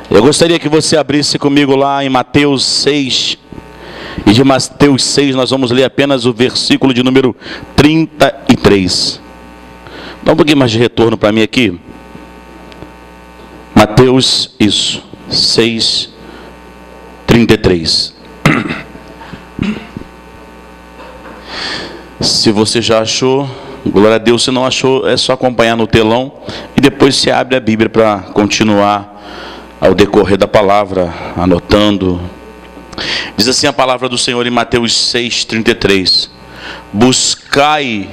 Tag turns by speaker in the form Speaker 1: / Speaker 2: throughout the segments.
Speaker 1: Eu gostaria que você abrisse comigo lá em Mateus 6. E de Mateus 6 nós vamos ler apenas o versículo de número 33. Dá um pouquinho mais de retorno para mim aqui. Mateus, 6, 33. Se você já achou, glória a Deus. Se não achou, é só acompanhar no telão. E depois você abre a Bíblia para continuar ao decorrer da palavra, anotando. Diz assim a palavra do Senhor em Mateus 6, 33. Buscai,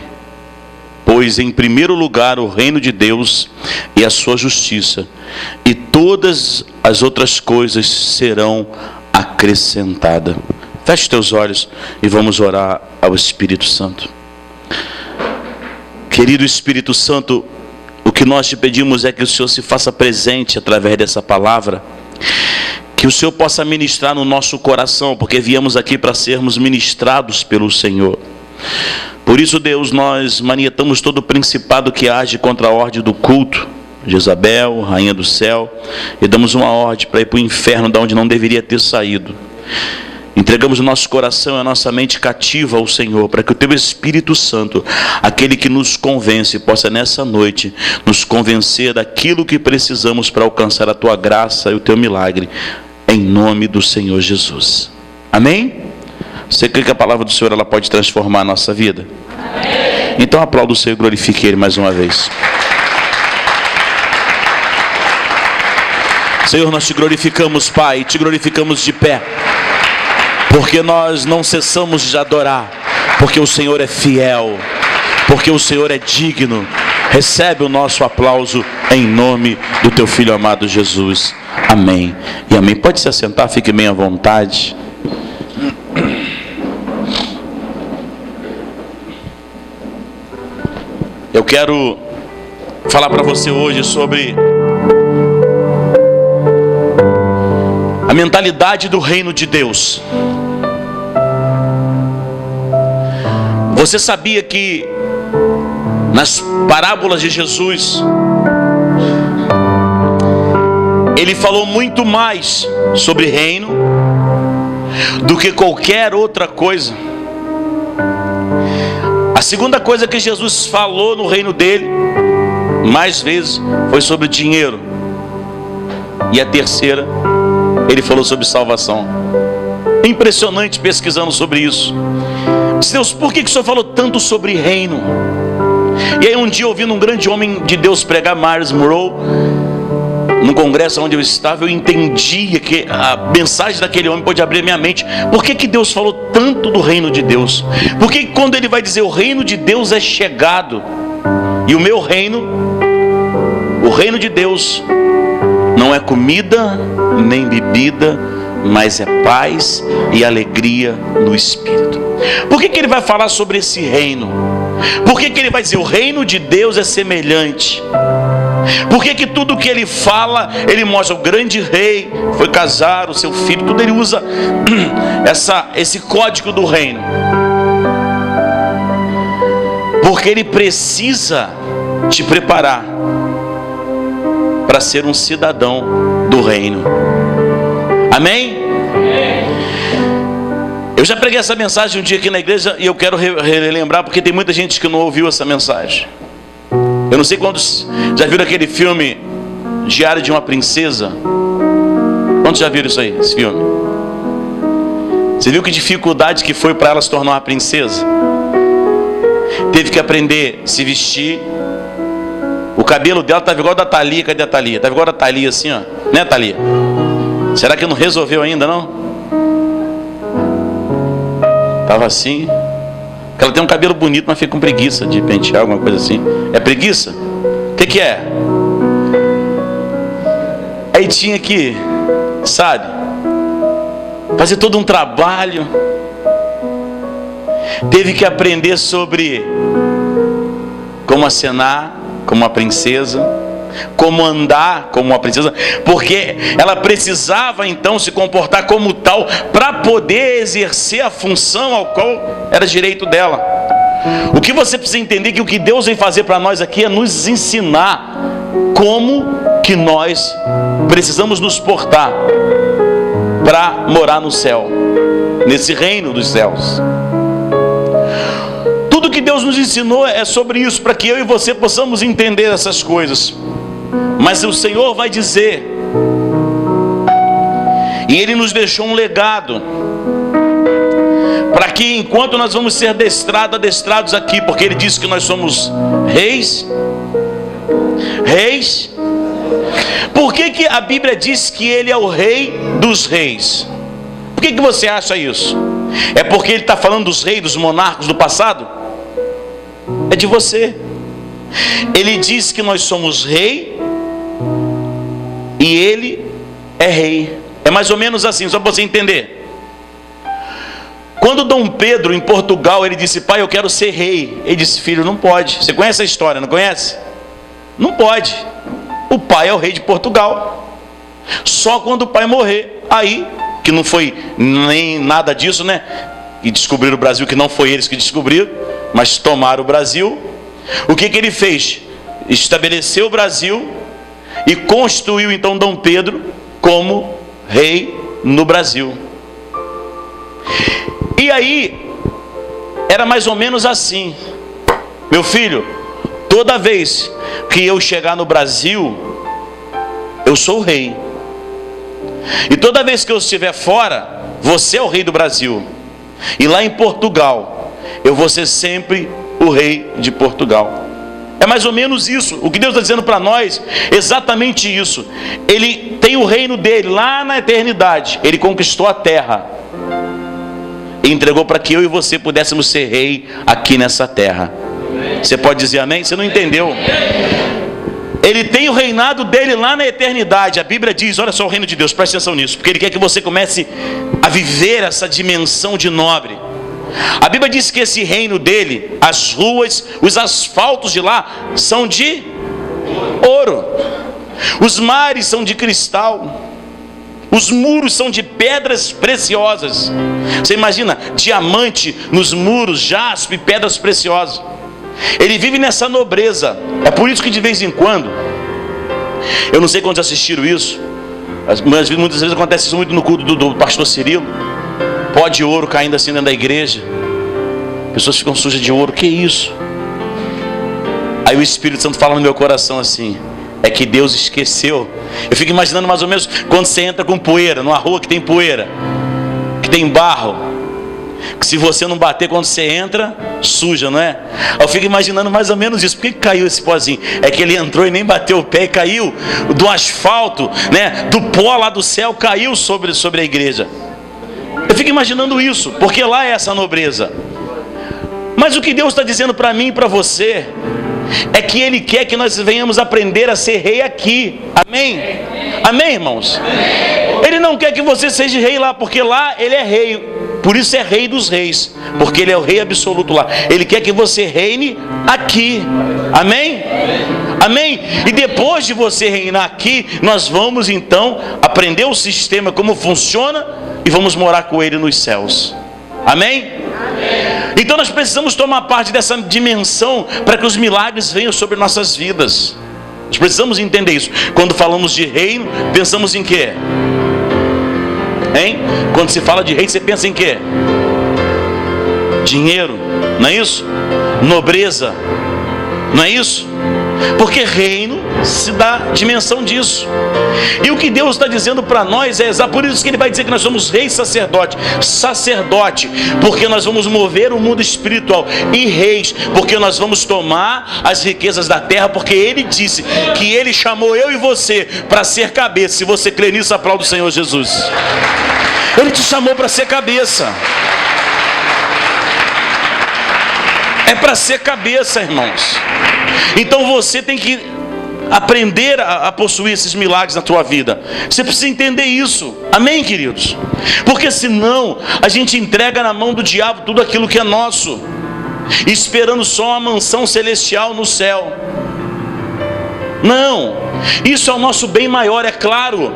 Speaker 1: pois, em primeiro lugar o reino de Deus e a sua justiça, e todas as outras coisas serão acrescentadas. Feche teus olhos e vamos orar ao Espírito Santo. Querido Espírito Santo, o que nós te pedimos é que o Senhor se faça presente através dessa palavra, que o Senhor possa ministrar no nosso coração, porque viemos aqui para sermos ministrados pelo Senhor. Por isso, Deus, nós manietamos todo o principado que age contra a ordem do culto, Jezabel, rainha do céu, e damos uma ordem para ir para o inferno, de onde não deveria ter saído. Entregamos o nosso coração e a nossa mente cativa ao Senhor, para que o Teu Espírito Santo, aquele que nos convence, possa nessa noite nos convencer daquilo que precisamos para alcançar a Tua graça e o Teu milagre, em nome do Senhor Jesus. Amém? Você crê que a palavra do Senhor ela pode transformar a nossa vida? Amém. Então aplauda o Senhor e glorifique Ele mais uma vez. Senhor, nós te glorificamos, Pai, te glorificamos de pé, porque nós não cessamos de adorar, porque o Senhor é fiel, porque o Senhor é digno. Recebe o nosso aplauso em nome do Teu Filho amado Jesus. Amém e amém. Pode se assentar, fique bem à vontade. Eu quero falar para você hoje sobre a mentalidade do reino de Deus. Você sabia que nas parábolas de Jesus, Ele falou muito mais sobre reino do que qualquer outra coisa? A segunda coisa que Jesus falou no reino dele, mais vezes, foi sobre dinheiro. E a terceira, Ele falou sobre salvação. É impressionante pesquisando sobre isso. Deus, por que o Senhor falou tanto sobre reino? E aí um dia, ouvindo um grande homem de Deus pregar, Myers Monroe, no congresso onde eu estava, eu entendia que a mensagem daquele homem pode abrir a minha mente. Por que Deus falou tanto do reino de Deus? Porque quando Ele vai dizer o reino de Deus é chegado, e o meu reino, o reino de Deus, não é comida nem bebida, mas é paz e alegria no Espírito. Por que Ele vai falar sobre esse reino? Por que Ele vai dizer o reino de Deus é semelhante? Por que tudo que Ele fala, Ele mostra o grande rei, foi casar, o seu filho, tudo Ele usa esse código do reino? Porque Ele precisa te preparar para ser um cidadão do reino. Amém? Eu já preguei essa mensagem um dia aqui na igreja e eu quero relembrar, porque tem muita gente que não ouviu essa mensagem. Eu não sei quantos já viram aquele filme Diário de uma Princesa. Quantos já viram isso aí, esse filme? Você viu que dificuldade que foi para ela se tornar uma princesa? Teve que aprender a se vestir. O cabelo dela estava igual da Thalia. Cadê a Thalia? Estava igual da Thalia assim, ó. Né, Thalia? Será que não resolveu ainda, não? Estava assim. Porque ela tem um cabelo bonito, mas fica com preguiça de pentear, alguma coisa assim. É preguiça? O que é? Aí tinha que, sabe, fazer todo um trabalho. Teve que aprender sobre como acenar como uma princesa, como andar como uma princesa, porque ela precisava então se comportar como tal para poder exercer a função ao qual era direito dela. O que você precisa entender é que o que Deus vem fazer para nós aqui é nos ensinar como que nós precisamos nos portar para morar no céu, nesse reino dos céus. Tudo que Deus nos ensinou é sobre isso, para que eu e você possamos entender essas coisas. Mas o Senhor vai dizer, e Ele nos deixou um legado, para que enquanto nós vamos ser adestrados aqui, porque Ele disse que nós somos reis. Por que a Bíblia diz que Ele é o rei dos reis? Por que você acha isso? É porque Ele está falando dos reis, dos monarcas do passado? É de você. Ele diz que nós somos rei e Ele é rei. É mais ou menos assim, só para você entender. Quando Dom Pedro, em Portugal, ele disse: pai, eu quero ser rei. Ele disse: filho, não pode. Você conhece a história, não conhece? Não pode. O pai é o rei de Portugal. Só quando o pai morrer, aí, que não foi nem nada disso, né? E descobriram o Brasil, que não foi eles que descobriram, mas tomaram o Brasil. O que ele fez? Estabeleceu o Brasil e constituiu então Dom Pedro como rei no Brasil. E aí, era mais ou menos assim: meu filho, toda vez que eu chegar no Brasil, eu sou o rei. E toda vez que eu estiver fora, você é o rei do Brasil. E lá em Portugal, eu vou ser sempre o rei de Portugal. É mais ou menos isso. O que Deus está dizendo para nós, exatamente isso. Ele tem o reino dele lá na eternidade. Ele conquistou a terra e entregou para que eu e você pudéssemos ser rei aqui nessa terra. Você pode dizer amém? Você não entendeu? Ele tem o reinado dele lá na eternidade. A Bíblia diz, olha só o reino de Deus, presta atenção nisso, porque Ele quer que você comece a viver essa dimensão de nobre. A Bíblia diz que esse reino dele, as ruas, os asfaltos de lá são de ouro, os mares são de cristal, os muros são de pedras preciosas. Você imagina, diamante nos muros, jaspe, pedras preciosas. Ele vive nessa nobreza. É por isso que de vez em quando, eu não sei quantos assistiram isso, mas muitas vezes acontece isso muito no culto do pastor Cirilo. Pó de ouro caindo assim dentro da igreja, pessoas ficam sujas de ouro. Que isso? Aí o Espírito Santo fala no meu coração assim: é que Deus esqueceu. Eu fico imaginando mais ou menos quando você entra com poeira, numa rua que tem poeira, que tem barro, que se você não bater quando você entra, suja, não é? Eu fico imaginando mais ou menos isso. Por que caiu esse pozinho? É que ele entrou e nem bateu o pé e caiu do asfalto, né? Do pó lá do céu, caiu sobre a igreja. Eu fico imaginando isso, porque lá é essa nobreza. Mas o que Deus está dizendo para mim e para você é que Ele quer que nós venhamos aprender a ser rei aqui. Amém? Amém, irmãos? Ele não quer que você seja rei lá, porque lá Ele é rei. Por isso é rei dos reis, porque Ele é o rei absoluto lá. Ele quer que você reine aqui. Amém? Amém? E depois de você reinar aqui, nós vamos então aprender o sistema, como funciona, e vamos morar com Ele nos céus. Amém? Então nós precisamos tomar parte dessa dimensão para que os milagres venham sobre nossas vidas. Nós precisamos entender isso. Quando falamos de reino, pensamos em quê? Hein? Quando se fala de rei, você pensa em quê? Dinheiro, não é isso? Nobreza, não é isso? Porque reino se dá dimensão disso. E o que Deus está dizendo para nós é exato por isso que Ele vai dizer que nós somos reis sacerdote. Sacerdote, porque nós vamos mover o mundo espiritual. E reis, porque nós vamos tomar as riquezas da terra. Porque Ele disse que Ele chamou eu e você para ser cabeça. Se você crê nisso, aplauda o Senhor Jesus. Ele te chamou para ser cabeça. É para ser cabeça, irmãos. Então você tem que aprender a possuir esses milagres na tua vida. Você precisa entender isso. Amém, queridos? Porque senão a gente entrega na mão do diabo tudo aquilo que é nosso, esperando só uma mansão celestial no céu. Não, isso é o nosso bem maior. É claro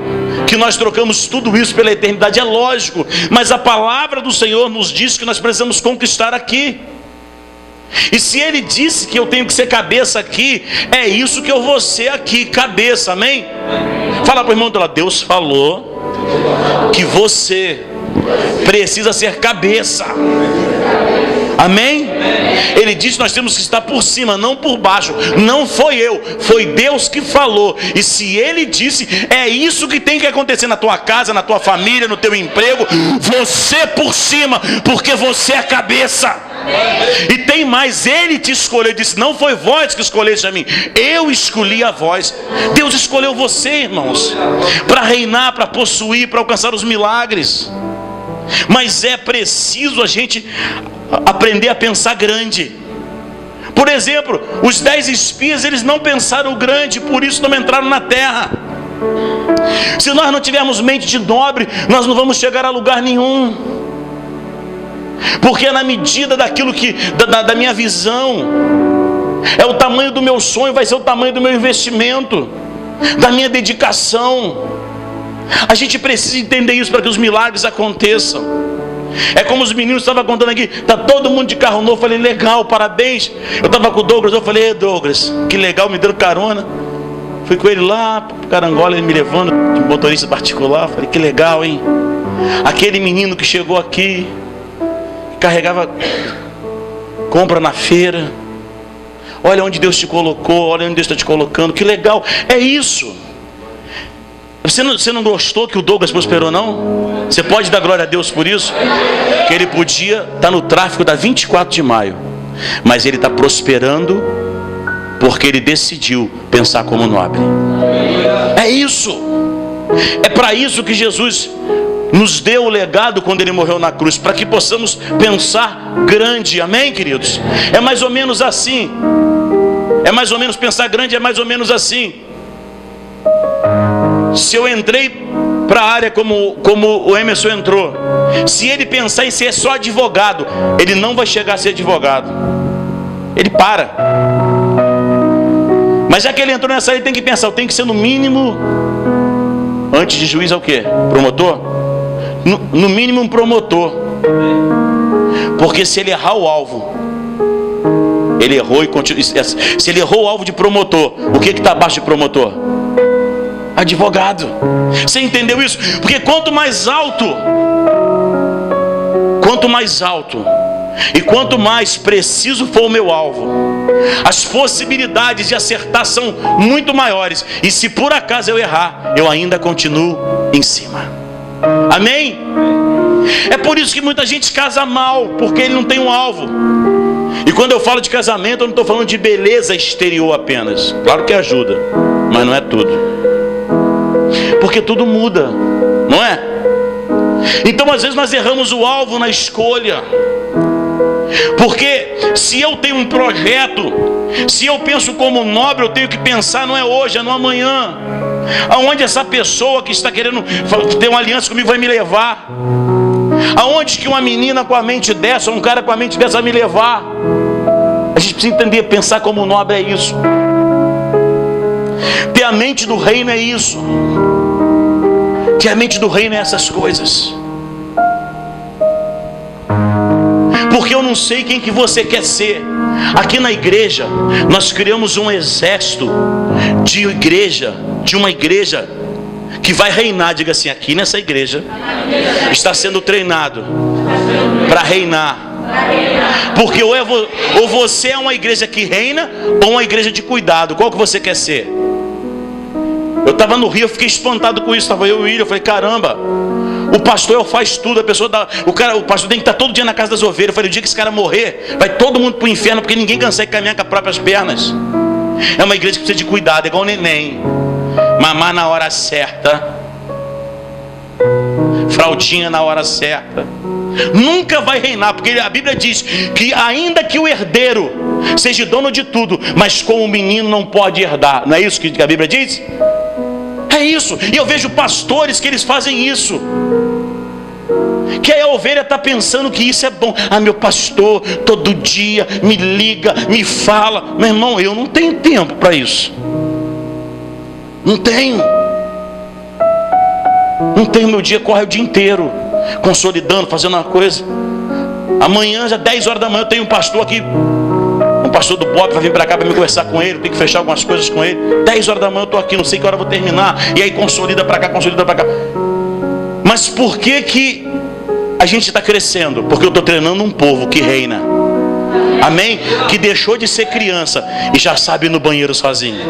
Speaker 1: que nós trocamos tudo isso pela eternidade, é lógico. Mas a palavra do Senhor nos diz que nós precisamos conquistar aqui. E se Ele disse que eu tenho que ser cabeça aqui, é isso que eu vou ser aqui, cabeça, amém? Fala para o irmão dela, Deus falou que você precisa ser cabeça. Amém? Ele disse que nós temos que estar por cima, não por baixo. Não foi eu, foi Deus que falou. E se Ele disse, é isso que tem que acontecer na tua casa, na tua família, no teu emprego. Você por cima, porque você é a cabeça. E tem mais, Ele te escolheu. Ele disse, não foi vós que escolheste a mim, eu escolhi a vós. Deus escolheu você, irmãos, para reinar, para possuir, para alcançar os milagres. Mas é preciso a gente aprender a pensar grande. Por exemplo, os 10 espias, eles não pensaram grande, por isso não entraram na terra. Se nós não tivermos mente de nobre, nós não vamos chegar a lugar nenhum. Porque é na medida daquilo que da minha visão, é o tamanho do meu sonho, vai ser o tamanho do meu investimento, da minha dedicação. A gente precisa entender isso para que os milagres aconteçam. É como os meninos estavam contando aqui, está todo mundo de carro novo. Eu falei, legal, parabéns. Eu estava com o Douglas, eu falei, Douglas, que legal, me deu carona. Fui com ele lá para Carangola, ele me levando de motorista particular. Eu falei, que legal, hein? Aquele menino que chegou aqui, carregava compra na feira. Olha onde Deus te colocou, olha onde Deus está te colocando, que legal, é isso. Você não gostou que o Douglas prosperou, não? Você pode dar glória a Deus por isso? Que ele podia estar no tráfico da 24 de maio, mas ele está prosperando porque ele decidiu pensar como nobre. É isso. É para isso que Jesus nos deu o legado quando Ele morreu na cruz, para que possamos pensar grande, amém, queridos? É mais ou menos assim. É mais ou menos, pensar grande é mais ou menos assim. Se eu entrei para a área como o Emerson entrou, se ele pensar em ser só advogado, ele não vai chegar a ser advogado. Ele para. Mas já que ele entrou nessa área, ele tem que pensar, eu tenho que ser no mínimo, antes de juiz é o quê? Promotor? No mínimo um promotor. Porque se ele errar o alvo, ele errou e continua. Se ele errou o alvo de promotor, o que está abaixo de promotor? Advogado. Você entendeu isso? Porque quanto mais alto e quanto mais preciso for o meu alvo, as possibilidades de acertar são muito maiores. E se por acaso eu errar, eu ainda continuo em cima. Amém? É por isso que muita gente casa mal, porque ele não tem um alvo. E quando eu falo de casamento, eu não estou falando de beleza exterior apenas. Claro que ajuda, mas não é tudo. Porque tudo muda, não é? Então às vezes nós erramos o alvo na escolha. Porque se eu tenho um projeto, se eu penso como nobre, eu tenho que pensar não é hoje, é no amanhã. Aonde essa pessoa que está querendo ter uma aliança comigo vai me levar? Aonde que uma menina com a mente dessa, ou um cara com a mente dessa vai me levar? A gente precisa entender, pensar como nobre é isso. Ter a mente do reino é isso. Ter a mente do reino é essas coisas. Porque eu não sei quem que você quer ser. Aqui na igreja, nós criamos um exército de uma igreja que vai reinar. Diga assim, aqui nessa igreja está sendo treinado para reinar. Porque ou você é uma igreja que reina, ou uma igreja de cuidado. Qual que você quer ser? Eu estava no Rio, eu fiquei espantado com isso. Estava eu e o William, eu falei, caramba, o pastor faz tudo, o pastor tem que estar todo dia na casa das ovelhas. Eu falei, o dia que esse cara morrer, vai todo mundo para o inferno, porque ninguém consegue caminhar com as próprias pernas. É uma igreja que precisa de cuidado, é igual o neném. Mamar na hora certa, fraldinha na hora certa. Nunca vai reinar, porque a Bíblia diz que ainda que o herdeiro seja dono de tudo, mas como o menino não pode herdar. Não é isso que a Bíblia diz? É isso. E eu vejo pastores que eles fazem isso, que a ovelha está pensando que isso é bom. Ah, meu pastor todo dia me liga, me fala. Meu irmão, eu não tenho tempo para isso. Não tenho. Meu dia corre o dia inteiro consolidando, fazendo uma coisa. Amanhã, já 10 horas da manhã, eu tenho um pastor aqui O pastor do BOP vai vir para cá para me conversar com ele, tem que fechar algumas coisas com ele. 10 horas da manhã eu estou aqui, não sei que hora eu vou terminar. E aí consolida para cá, consolida para cá. Mas por que a gente está crescendo? Porque eu estou treinando um povo que reina. Amém? Que deixou de ser criança e já sabe ir no banheiro sozinho.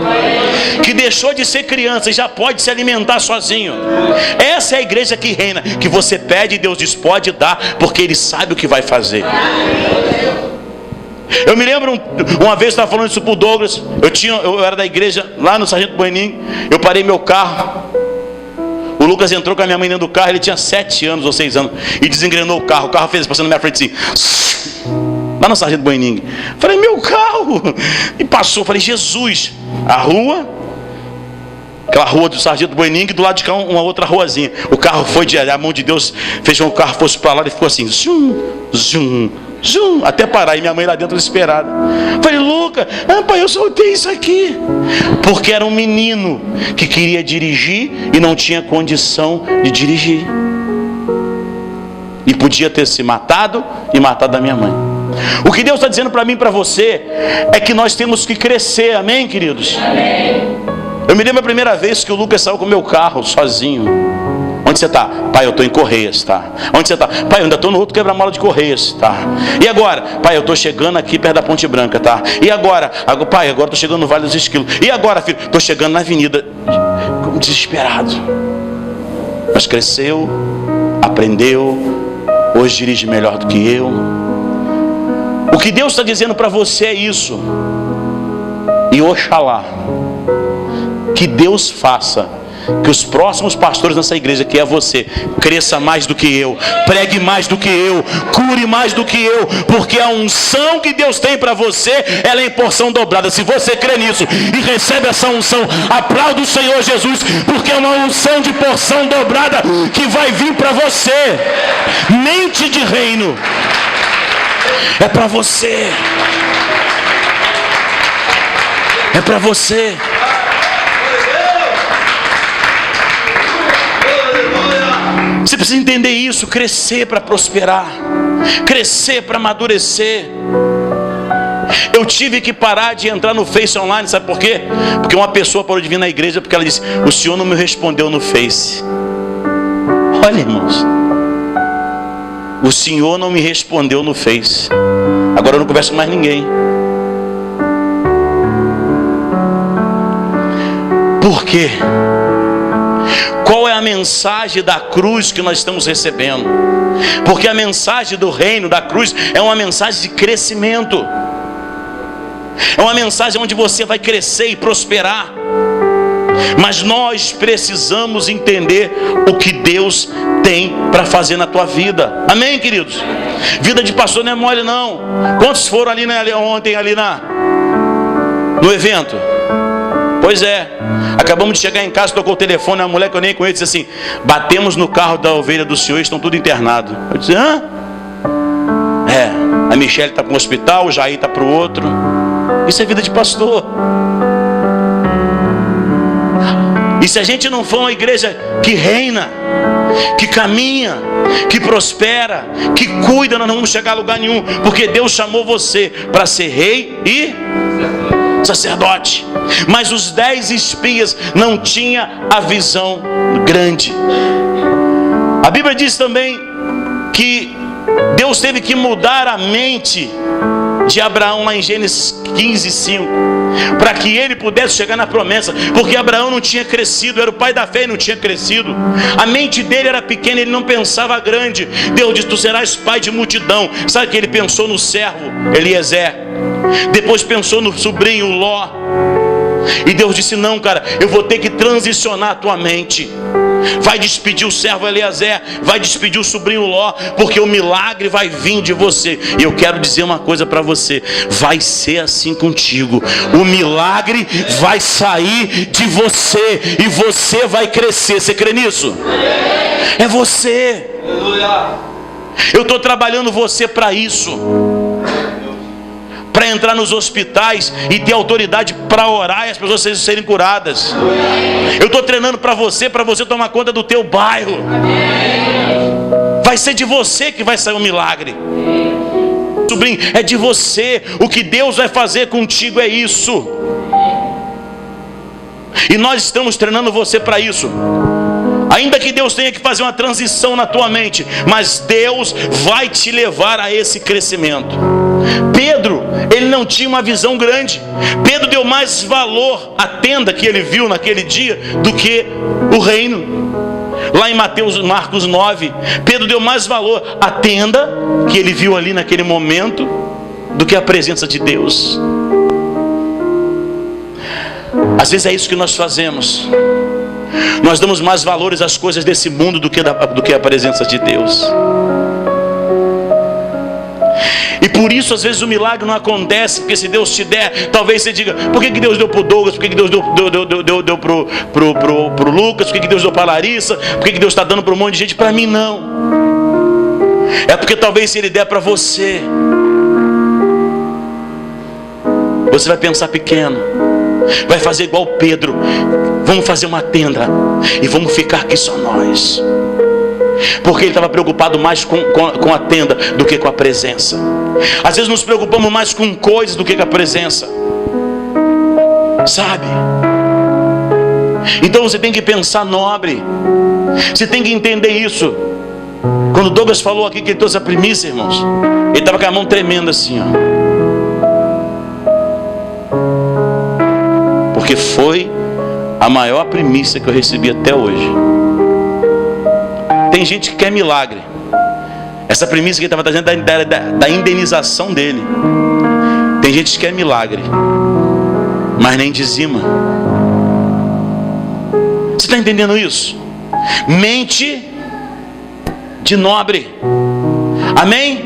Speaker 1: Que deixou de ser criança e já pode se alimentar sozinho. Essa é a igreja que reina. Que você pede e Deus diz pode dar, porque Ele sabe o que vai fazer. Eu me lembro uma vez, eu estava falando isso para o Douglas. Eu era da igreja lá no Sargento Buenim. Eu parei meu carro. O Lucas entrou com a minha mãe dentro do carro. Ele tinha 7 anos ou 6 anos e desengrenou o carro. O carro fez passando na minha frente assim, lá no Sargento Buenim. Falei, meu carro. E passou, falei, Jesus. A rua, aquela rua do Sargento Buenim, do lado de cá uma outra ruazinha. O carro foi, a mão de Deus fez com que o carro fosse para lá e ficou assim, zum, zum, zum, até parar. E minha mãe lá dentro desesperada. Falei, Lucas, pai, eu soltei isso aqui. Porque era um menino que queria dirigir e não tinha condição de dirigir. E podia ter se matado e matado a minha mãe. O que Deus está dizendo para mim e para você é que nós temos que crescer, amém, queridos? Amém. Eu me lembro a primeira vez que o Lucas saiu com o meu carro sozinho. Onde você está? Pai, eu estou em Correias, tá? Onde você está? Pai, eu ainda estou no outro quebra-mola de Correias, tá? E agora? Pai, eu estou chegando aqui perto da Ponte Branca, tá? E agora? Pai, agora estou chegando no Vale dos Esquilos. E agora, filho? Estou chegando na avenida. Desesperado. Mas cresceu, aprendeu, hoje dirige melhor do que eu. O que Deus está dizendo para você é isso. E oxalá que Deus faça que os próximos pastores nessa igreja, que é você, cresça mais do que eu, pregue mais do que eu, cure mais do que eu, porque a unção que Deus tem para você, ela é em porção dobrada. Se você crê nisso e recebe essa unção, aplauda o Senhor Jesus, porque é uma unção de porção dobrada que vai vir para você. Mente de reino é para você. É para você. Você precisa entender isso, crescer para prosperar, crescer para amadurecer. Eu tive que parar de entrar no Face online, sabe por quê? Porque uma pessoa parou de vir na igreja porque ela disse, o senhor não me respondeu no Face. Olha, irmãos, o senhor não me respondeu no Face. Agora eu não converso com mais ninguém. Por quê? Qual é a mensagem da cruz que nós estamos recebendo? Porque a mensagem do reino, da cruz, é uma mensagem de crescimento. É uma mensagem onde você vai crescer e prosperar. Mas nós precisamos entender o que Deus tem para fazer na tua vida. Amém, queridos? Vida de pastor não é mole, não. Quantos foram ali ontem ali no evento? Pois é, acabamos de chegar em casa, tocou o telefone, uma mulher que eu nem conheço disse assim, batemos no carro da ovelha do senhor e estão tudo internados. Eu disse, hã? A Michele está para um hospital, o Jair está para o outro. Isso é vida de pastor. E se a gente não for uma igreja que reina, que caminha, que prospera, que cuida, nós não vamos chegar a lugar nenhum. Porque Deus chamou você para ser rei e sacerdote. Mas os 10 espias não tinham a visão grande. A Bíblia diz também que Deus teve que mudar a mente de Abraão lá em Gênesis 15:5, para que ele pudesse chegar na promessa, porque Abraão não tinha crescido, era o pai da fé e não tinha crescido. A mente dele era pequena, ele não pensava grande. Deus disse, tu serás pai de multidão. Sabe que ele pensou no servo Eliezer, depois pensou no sobrinho Ló, e Deus disse, não, cara, eu vou ter que transicionar a tua mente. Vai despedir o servo Eliezer, vai despedir o sobrinho Ló, porque o milagre vai vir de você. E eu quero dizer uma coisa para você, vai ser assim contigo. O milagre vai sair de você e você vai crescer. Você crê nisso? É você. Eu estou trabalhando você para isso, para entrar nos hospitais e ter autoridade para orar e as pessoas serem curadas. Eu estou treinando para você tomar conta do teu bairro. Vai ser de você que vai sair um milagre. sobrinho, é de você. O que Deus vai fazer contigo é isso. E nós estamos treinando você para isso. Ainda que Deus tenha que fazer uma transição na tua mente, mas Deus vai te levar a esse crescimento. Pedro, ele não tinha uma visão grande. Pedro deu mais valor à tenda que ele viu naquele dia do que o reino. Lá em Marcos 9, Pedro deu mais valor à tenda que ele viu ali naquele momento do que a presença de Deus. Às vezes é isso que nós fazemos. Nós damos mais valores às coisas desse mundo do que a presença de Deus. E por isso às vezes o milagre não acontece. Porque se Deus te der, talvez você diga: por que Deus deu para o Douglas? Por que Deus deu para o Lucas? Por que Deus deu para a Larissa? Por que Deus está dando para um monte de gente? Para mim não. É porque talvez se Ele der para você, você vai pensar pequeno, vai fazer igual Pedro: vamos fazer uma tenda e vamos ficar aqui só nós. Porque ele estava preocupado mais com a tenda do que com a presença. Às vezes nos preocupamos mais com coisas do que com a presença, sabe? Então você tem que pensar nobre. Você tem que entender isso. Quando o Douglas falou aqui que ele trouxe a primícia, irmãos, ele estava com a mão tremendo assim, ó. Porque foi a maior primícia que eu recebi até hoje. Tem gente que quer milagre. Essa primícia que ele estava trazendo da indenização dele. Tem gente que quer milagre, mas nem dizima. Você está entendendo isso? Mente de nobre. Amém?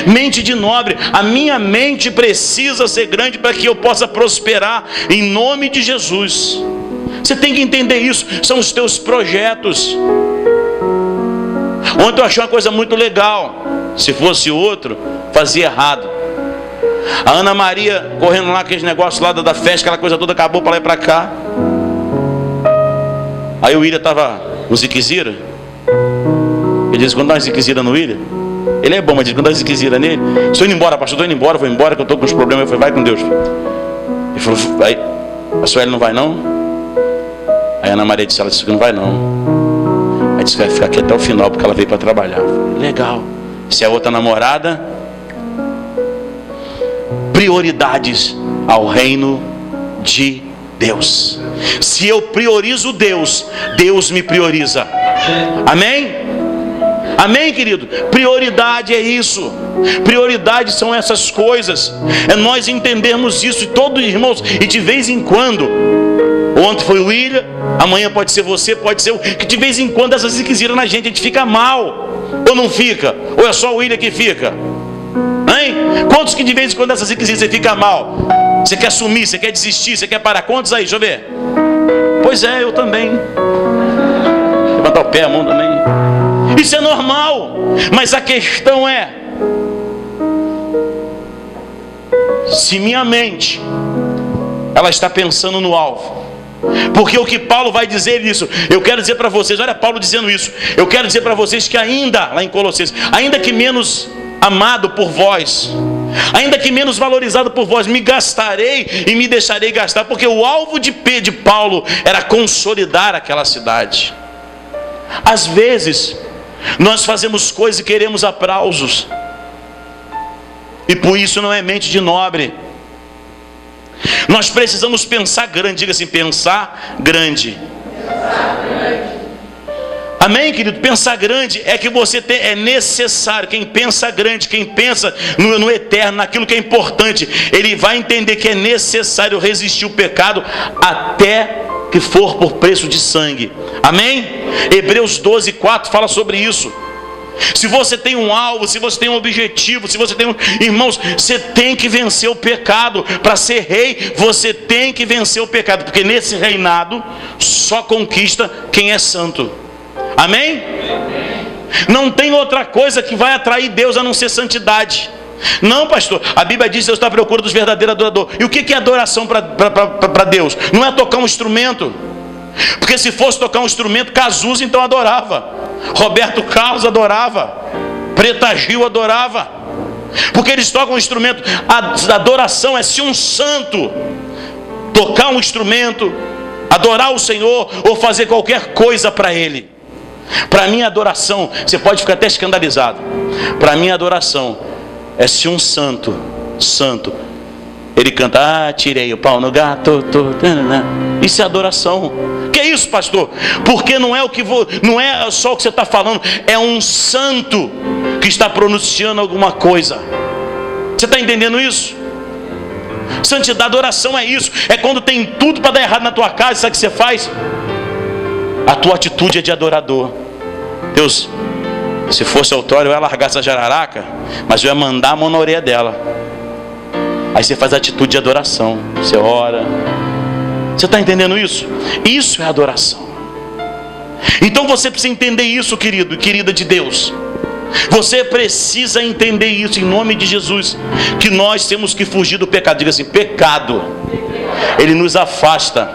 Speaker 1: Mente de nobre. A minha mente precisa ser grande para que eu possa prosperar em nome de Jesus. Você tem que entender isso. São os teus projetos. Ontem eu achei uma coisa muito legal. Se fosse outro, fazia errado. A Ana Maria correndo lá, aqueles negócios lá da festa, aquela coisa toda, acabou para lá e para cá. Aí o William estava no ziquezira. Ele disse: quando dá uma ziquezira no William, ele é bom, mas quando dá uma ziquezira nele: estou indo embora, pastor, estou indo embora, vou embora que eu estou com uns problemas. Eu falei: vai com Deus. Ele falou: vai. A Sueli não vai não? Aí a Ana Maria disse: ela disse que não vai não. Aí disse que vai ficar aqui até o final, porque ela veio para trabalhar. Falei: legal. Se é outra namorada, prioridades ao reino de Deus. Se eu priorizo Deus, Deus me prioriza. Amém? Amém, querido? Prioridade é isso. Prioridade são essas coisas. É nós entendermos isso. E todos, irmãos, e de vez em quando, ontem foi o William, amanhã pode ser você, pode ser o que de vez em quando essas ziqueziras na gente, a gente fica mal. Ou não fica? Ou é só o William que fica? Hein? Quantos que de vez em quando essas ziqueziras você fica mal? Você quer sumir, você quer desistir, você quer parar? Quantos aí? Deixa eu ver. Pois é, eu também. Levantar o pé, a mão também. Isso é normal. Mas a questão é: se minha mente ela está pensando no alvo. Porque o que Paulo vai dizer isso, eu quero dizer para vocês, olha Paulo dizendo isso, eu quero dizer para vocês que ainda, lá em Colossenses, ainda que menos amado por vós, ainda que menos valorizado por vós, me gastarei e me deixarei gastar, porque o alvo de Paulo era consolidar aquela cidade. Às vezes nós fazemos coisas e queremos aplausos, e por isso não é mente de nobre. Nós precisamos pensar grande. Diga assim: pensar grande. Amém, querido? Pensar grande é que você tem, é necessário. Quem pensa grande, quem pensa no eterno, naquilo que é importante, ele vai entender que é necessário resistir o pecado até que for por preço de sangue. Amém? Hebreus 12:4 fala sobre isso. Se você tem um alvo, se você tem um objetivo, se você tem irmãos, você tem que vencer o pecado. Para ser rei, você tem que vencer o pecado, porque nesse reinado só conquista quem é santo. Amém? Não tem outra coisa que vai atrair Deus a não ser santidade. Não, pastor, a Bíblia diz que Deus está à procura dos verdadeiros adoradores. E o que é adoração para Deus? Não é tocar um instrumento. Porque se fosse tocar um instrumento, Cazuza então adorava, Roberto Carlos adorava, Preta Gil adorava. Porque eles tocam um instrumento. A adoração é se um santo tocar um instrumento, adorar o Senhor ou fazer qualquer coisa para Ele. Para mim, a adoração, você pode ficar até escandalizado. Para mim, a adoração é se um santo, ele canta, tirei o pau no gato, isso é adoração. Que é isso, pastor? Porque não é não é só o que você está falando, é um santo que está pronunciando alguma coisa. Você está entendendo isso? Santidade, adoração é isso. É quando tem tudo para dar errado na tua casa, sabe o que você faz? A tua atitude é de adorador. Deus, se fosse autório eu ia largar essa jararaca, mas eu ia mandar a mão na orelha dela. Aí você faz a atitude de adoração. Você ora. Você está entendendo isso? Isso é adoração. Então você precisa entender isso, querido e querida de Deus. Você precisa entender isso em nome de Jesus. Que nós temos que fugir do pecado. Diga assim, pecado, ele nos afasta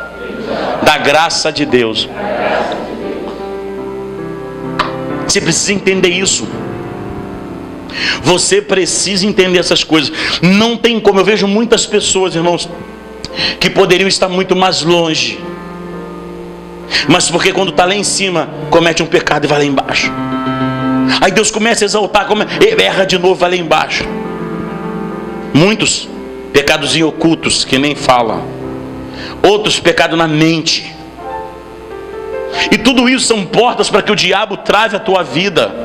Speaker 1: da graça de Deus. Você precisa entender isso. Você precisa entender essas coisas. Não tem como. Eu vejo muitas pessoas, irmãos, que poderiam estar muito mais longe, mas porque quando está lá em cima comete um pecado e vai lá embaixo. Aí Deus começa a exaltar, erra de novo, vai lá embaixo. Muitos pecados ocultos que nem falam. Outros pecados na mente. E tudo isso são portas para que o diabo trave a tua vida,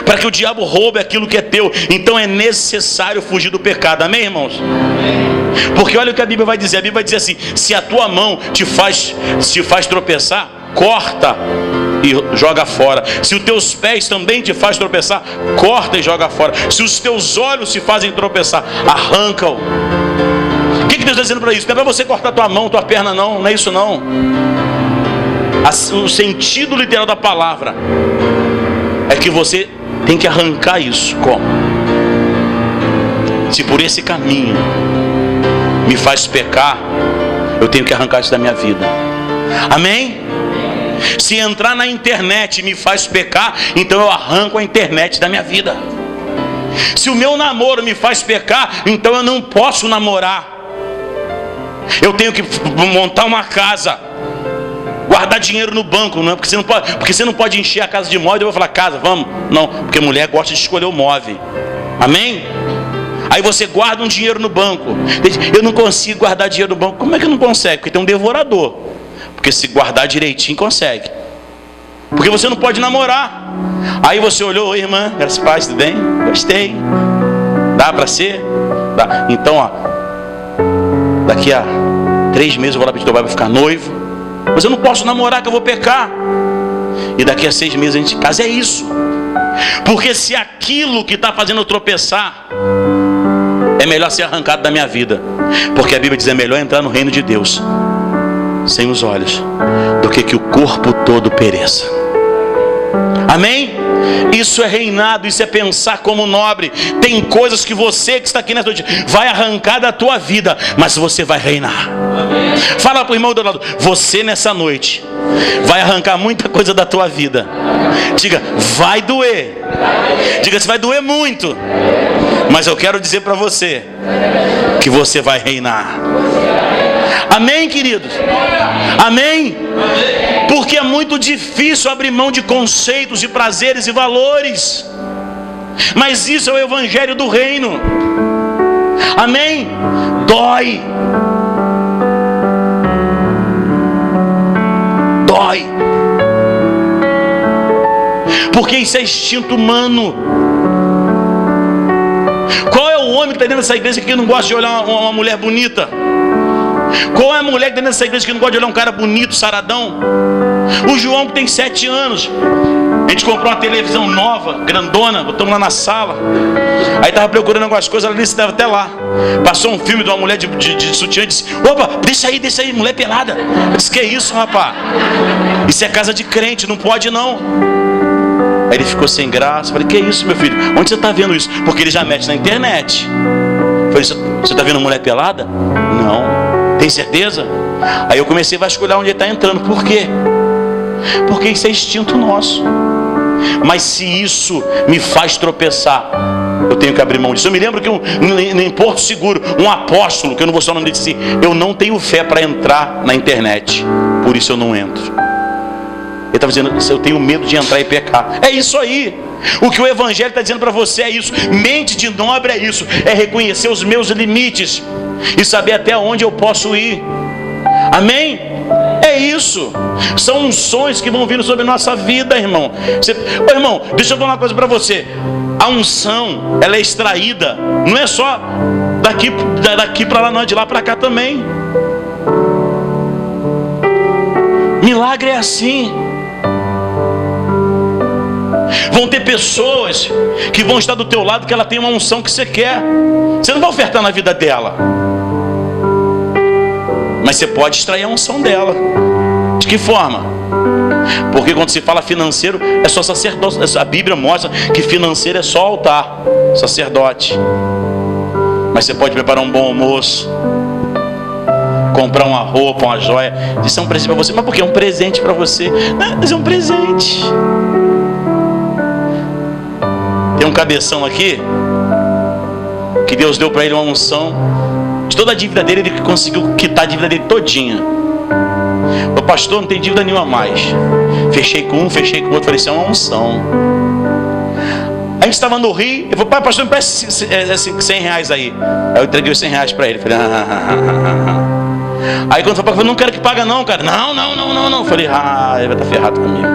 Speaker 1: para que o diabo roube aquilo que é teu. Então é necessário fugir do pecado. Amém, irmãos? Porque olha o que a Bíblia vai dizer. A Bíblia vai dizer assim: se a tua mão te faz tropeçar, corta e joga fora. Se os teus pés também te faz tropeçar, corta e joga fora. Se os teus olhos te fazem tropeçar, arranca-o. O que Deus está dizendo para isso? Não é para você cortar tua mão, tua perna, não é isso não. O sentido literal da palavra é que você tem que arrancar isso. Como? Se por esse caminho me faz pecar, eu tenho que arrancar isso da minha vida. Amém? Se entrar na internet me faz pecar, então eu arranco a internet da minha vida. Se o meu namoro me faz pecar, então eu não posso namorar. Eu tenho que montar uma casa, guardar dinheiro no banco, não é? Porque você não pode encher a casa de móvel. Eu vou falar, casa, vamos? Não, porque mulher gosta de escolher o móvel. Amém? Aí você guarda um dinheiro no banco. Eu não consigo guardar dinheiro no banco. Como é que não consegue? Porque tem um devorador. Porque se guardar direitinho, consegue. Porque você não pode namorar. Aí você olhou, oi irmã, graças a Deus, tudo bem? Gostei. Dá para ser? Dá. Então, ó, daqui a 3 meses eu vou lá pedir teu pai para ficar noivo. Mas eu não posso namorar que eu vou pecar. E daqui a 6 meses a gente casa. É isso. Porque se aquilo que está fazendo eu tropeçar é melhor ser arrancado da minha vida. Porque a Bíblia diz, é melhor entrar no reino de Deus sem os olhos do que o corpo todo pereça. Amém? Isso é reinado, isso é pensar como nobre. Tem coisas que você que está aqui nessa noite vai arrancar da tua vida, mas você vai reinar. Amém. Fala para o irmão do lado, você nessa noite vai arrancar muita coisa da tua vida. Diga, vai doer. Diga, se vai doer muito. Mas eu quero dizer para você que você vai reinar. Amém, queridos? Amém? Porque é muito difícil abrir mão de conceitos, de prazeres e valores. Mas isso é o evangelho do reino. Amém? Dói. Dói. Porque isso é instinto humano. Qual é o homem que está dentro dessa igreja que não gosta de olhar uma mulher bonita? Qual é a mulher que está dentro dessa igreja que não gosta de olhar um cara bonito, saradão? O João, que tem 7 anos, a gente comprou uma televisão nova, grandona, botamos lá na sala. Aí estava procurando algumas coisas, ela disse, estava até lá. Passou um filme de uma mulher de sutiã e disse, opa, deixa aí, mulher pelada. Eu disse, que é isso, rapaz? Isso é casa de crente, não pode não. Aí ele ficou sem graça. Falei, que é isso, meu filho? Onde você está vendo isso? Porque ele já mexe na internet. Falei, você está vendo mulher pelada? Não. Tem certeza? Aí eu comecei a vasculhar onde ele está entrando. Por quê? Porque isso é instinto nosso. Mas se isso me faz tropeçar, eu tenho que abrir mão disso. Eu me lembro que em Porto Seguro, um apóstolo, que eu não vou citar o nome dele, disse: eu não tenho fé para entrar na internet, por isso eu não entro. Ele estava dizendo: eu tenho medo de entrar e pecar. É isso aí. O que o Evangelho está dizendo para você é isso. Mente de nobre é isso. É reconhecer os meus limites e saber até onde eu posso ir. Amém? É isso. São unções que vão vindo sobre a nossa vida, irmão. Irmão, deixa eu falar uma coisa para você. A unção, ela é extraída. Não é só daqui para lá, não, é de lá para cá também. Milagre é assim. Vão ter pessoas que vão estar do teu lado, que ela tem uma unção que você quer. Você não vai ofertar na vida dela, mas você pode extrair a unção dela. De que forma? Porque quando se fala financeiro, é só sacerdote. A Bíblia mostra que financeiro é só altar, sacerdote. Mas você pode preparar um bom almoço, comprar uma roupa, uma joia. Isso é um presente para você. Mas por que é um presente para você? Não, mas é um presente. Tem um cabeção aqui que Deus deu para ele uma unção. De toda a dívida dele, ele conseguiu quitar a dívida dele todinha. O pastor, não tem dívida nenhuma mais. Fechei com um, fechei com o outro. Falei: isso é uma unção. A gente estava no Rio. Eu falei: pai, pastor, me presta 100 reais aí. Aí eu entreguei os 100 reais para ele. Falei: Aí quando eu falei: não quero que paga não, cara. Não. Eu falei: ele vai estar ferrado comigo.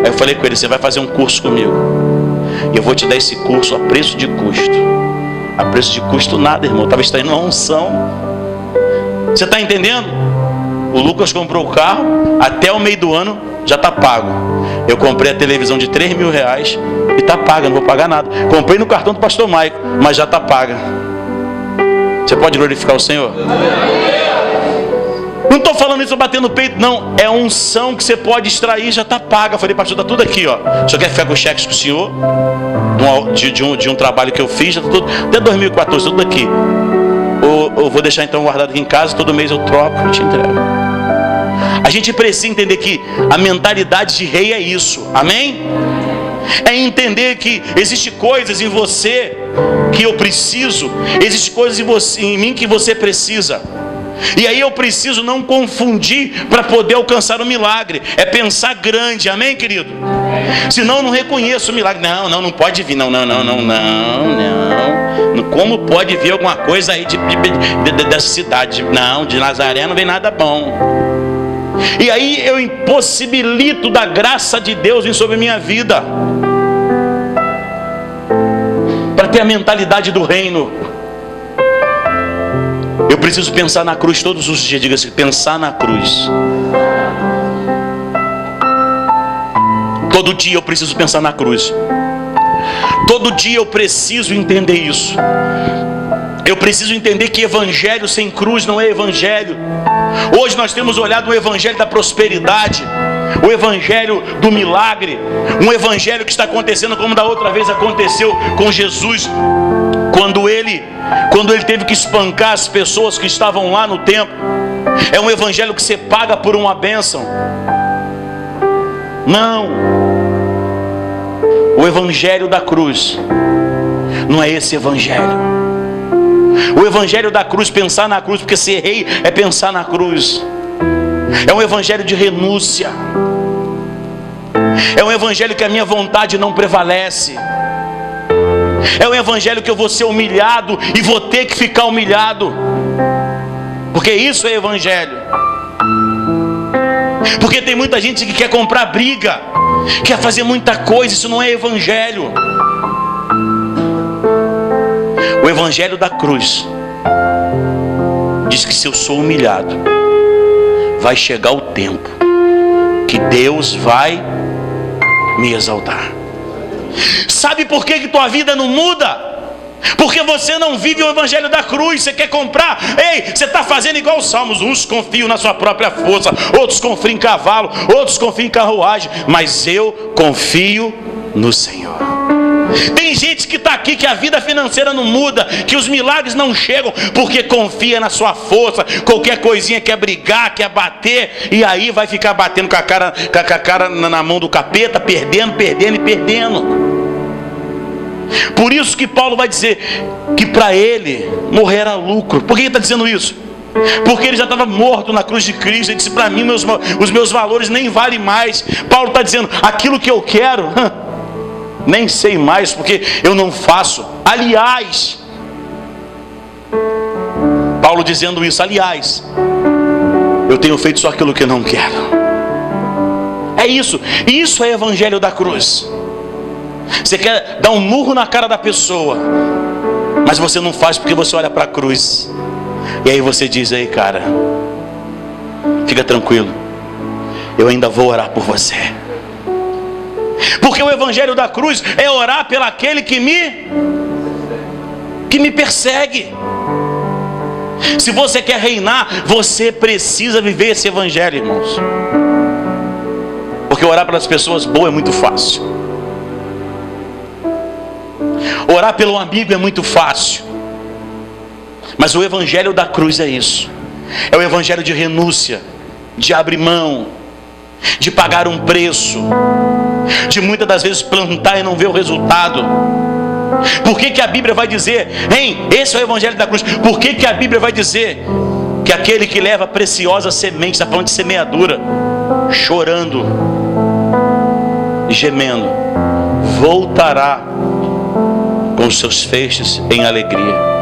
Speaker 1: Aí eu falei com ele: você vai fazer um curso comigo. E eu vou te dar esse curso a preço de custo. A preço de custo nada, irmão. Eu estava extraindo uma unção. Você está entendendo? O Lucas comprou o carro, até o meio do ano já está pago. Eu comprei a televisão de 3 mil reais e está paga, não vou pagar nada. Comprei no cartão do pastor Maico, mas já está paga. Você pode glorificar o Senhor? Não estou falando isso batendo no peito, não. É unção que você pode extrair, já está paga. Eu falei: pastor, está tudo aqui, ó. O senhor quer ficar com os cheques com o senhor? De um trabalho que eu fiz, já tá tudo, até 2014, tudo aqui. Eu vou deixar então guardado aqui em casa, todo mês eu troco e te entrego. A gente precisa entender que a mentalidade de rei é isso. Amém? É entender que existem coisas em você que eu preciso, existem coisas em mim que você precisa. E aí eu preciso não confundir para poder alcançar o milagre. É pensar grande, amém, querido? Senão eu não reconheço o milagre. Não pode vir, não. Como pode vir alguma coisa aí dessa cidade? Não, de Nazaré não vem nada bom. E aí eu impossibilito da graça de Deus vir sobre a minha vida, para ter a mentalidade do reino. Eu preciso pensar na cruz todos os dias. Diga assim: pensar na cruz. Todo dia eu preciso pensar na cruz. Todo dia eu preciso entender isso. Eu preciso entender que evangelho sem cruz não é evangelho. Hoje nós temos olhado o evangelho da prosperidade, o evangelho do milagre, um evangelho que está acontecendo como da outra vez aconteceu com Jesus, quando ele teve que espancar as pessoas que estavam lá no templo. É um evangelho que você paga por uma bênção. Não. O evangelho da cruz não é esse evangelho. O evangelho da cruz, pensar na cruz, porque ser rei é pensar na cruz. É um evangelho de renúncia. É um evangelho que a minha vontade não prevalece. É um evangelho que eu vou ser humilhado e vou ter que ficar humilhado, porque isso é evangelho. Porque tem muita gente que quer comprar briga, quer fazer muita coisa. Isso não é evangelho. O evangelho da cruz diz que se eu sou humilhado, vai chegar o tempo que Deus vai me exaltar. Sabe por que tua vida não muda? Porque você não vive o evangelho da cruz. Você quer comprar? Ei, você está fazendo igual os salmos. Uns confiam na sua própria força, outros confiam em cavalo, outros confiam em carruagem, mas eu confio no Senhor. Tem gente que está aqui que a vida financeira não muda, que os milagres não chegam, porque confia na sua força. Qualquer coisinha quer brigar, quer bater, e aí vai ficar batendo com a cara na mão do capeta, perdendo. Por isso que Paulo vai dizer que para ele morrer era lucro. Por que ele está dizendo isso? Porque ele já estava morto na cruz de Cristo. Ele disse: para mim os meus valores nem valem mais. Paulo está dizendo: aquilo que eu quero, nem sei mais, porque eu não faço. Aliás, Paulo dizendo isso: aliás, eu tenho feito só aquilo que eu não quero. É isso. Isso é evangelho da cruz. Você quer dar um murro na cara da pessoa, mas você não faz porque você olha para a cruz. E aí você diz: ei, cara, fica tranquilo, eu ainda vou orar por você. Porque o evangelho da cruz é orar pelo aquele que me persegue. Se você quer reinar, você precisa viver esse evangelho, irmãos. Porque orar pelas pessoas boas é muito fácil. Orar pelo amigo é muito fácil. Mas o evangelho da cruz é isso. É o evangelho de renúncia, de abrir mão, de pagar um preço, de muitas das vezes plantar e não ver o resultado. Por que a Bíblia vai dizer, hein? Esse é o evangelho da cruz. Por que a Bíblia vai dizer que aquele que leva preciosas sementes, está falando de semeadura, chorando e gemendo, voltará com os seus feixes em alegria?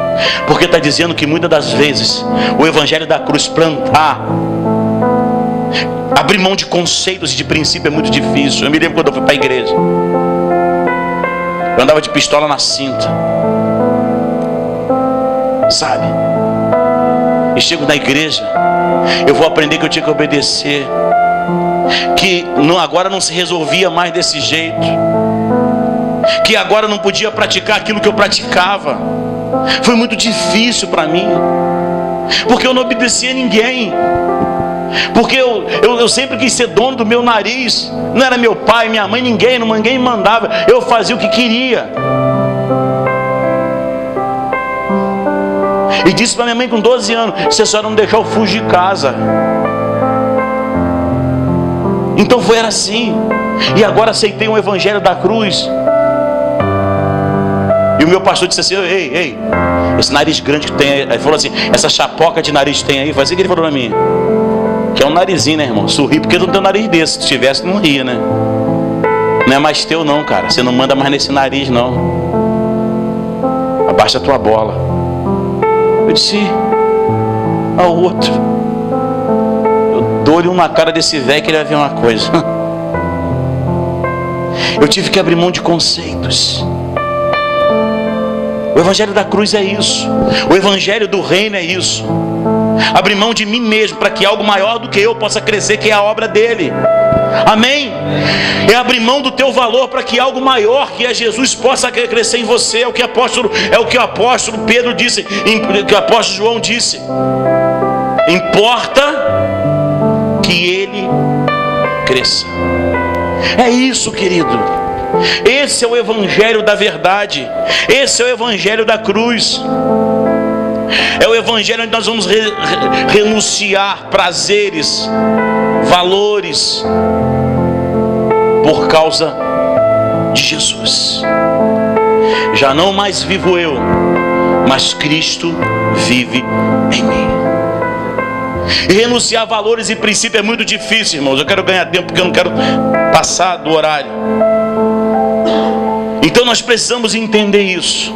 Speaker 1: Porque está dizendo que muitas das vezes o evangelho da cruz, plantar, abrir mão de conceitos e de princípio é muito difícil. Eu me lembro quando eu fui para a igreja, eu andava de pistola na cinta, sabe? E chego na igreja, eu vou aprender que eu tinha que obedecer, que agora não se resolvia mais desse jeito, que agora não podia praticar aquilo que eu praticava. Foi muito difícil para mim, porque eu não obedecia a ninguém, porque eu sempre quis ser dono do meu nariz. Não era meu pai, minha mãe, ninguém me mandava. Eu fazia o que queria. E disse para minha mãe com 12 anos: se a senhora não deixar eu fugir de casa. Então era assim. E agora aceitei o evangelho da cruz. E o meu pastor disse assim: ei, esse nariz grande que tem aí. Ele falou assim: essa chapoca de nariz que tem aí. Foi assim que ele falou para mim. Que é um narizinho, né, irmão? Sorri porque não tem um nariz desse. Se tivesse, não ria, né? Não é mais teu não, cara. Você não manda mais nesse nariz, não. Abaixa a tua bola. Eu disse: ao outro, eu dou-lhe uma cara desse velho que ele vai ver uma coisa. Eu tive que abrir mão de conceitos. O evangelho da cruz é isso. O evangelho do reino é isso. Abrir mão de mim mesmo para que algo maior do que eu possa crescer, que é a obra dele. Amém? É abrir mão do teu valor para que algo maior, que é Jesus, possa crescer em você. É o que o apóstolo Pedro disse, que o apóstolo João disse. Importa que ele cresça. É isso, querido. Esse é o evangelho da verdade. Esse é o evangelho da cruz. É o evangelho onde nós vamos renunciar prazeres, valores, por causa de Jesus. Já não mais vivo eu, mas Cristo vive em mim. E renunciar valores e princípios é muito difícil, irmãos. Eu quero ganhar tempo porque eu não quero passar do horário. Então nós precisamos entender isso,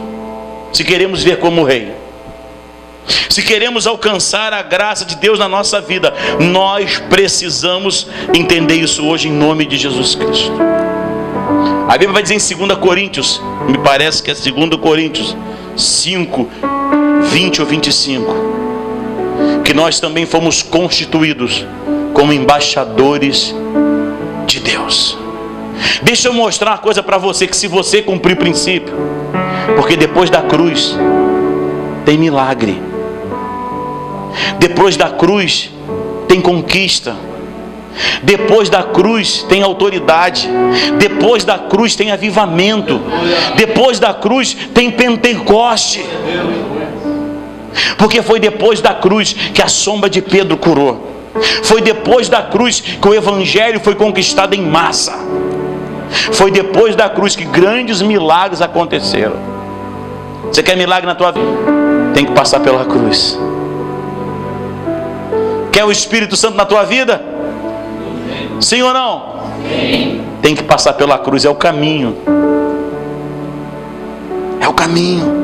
Speaker 1: se queremos ver como rei. Se queremos alcançar a graça de Deus na nossa vida, nós precisamos entender isso hoje em nome de Jesus Cristo. A Bíblia vai dizer em 2 Coríntios, me parece que é 2 Coríntios 5, 20 ou 25, que nós também fomos constituídos como embaixadores de Deus. Deixa eu mostrar uma coisa para você, que se você cumprir o princípio, porque depois da cruz tem milagre, depois da cruz tem conquista, depois da cruz tem autoridade, depois da cruz tem avivamento, depois da cruz tem Pentecoste. Porque foi depois da cruz que a sombra de Pedro curou. Foi depois da cruz que o evangelho foi conquistado em massa. Foi depois da cruz que grandes milagres aconteceram. Você quer milagre na tua vida? Tem que passar pela cruz. Quer o Espírito Santo na tua vida? Sim ou não? Sim. Tem que passar pela cruz, é o caminho. É o caminho.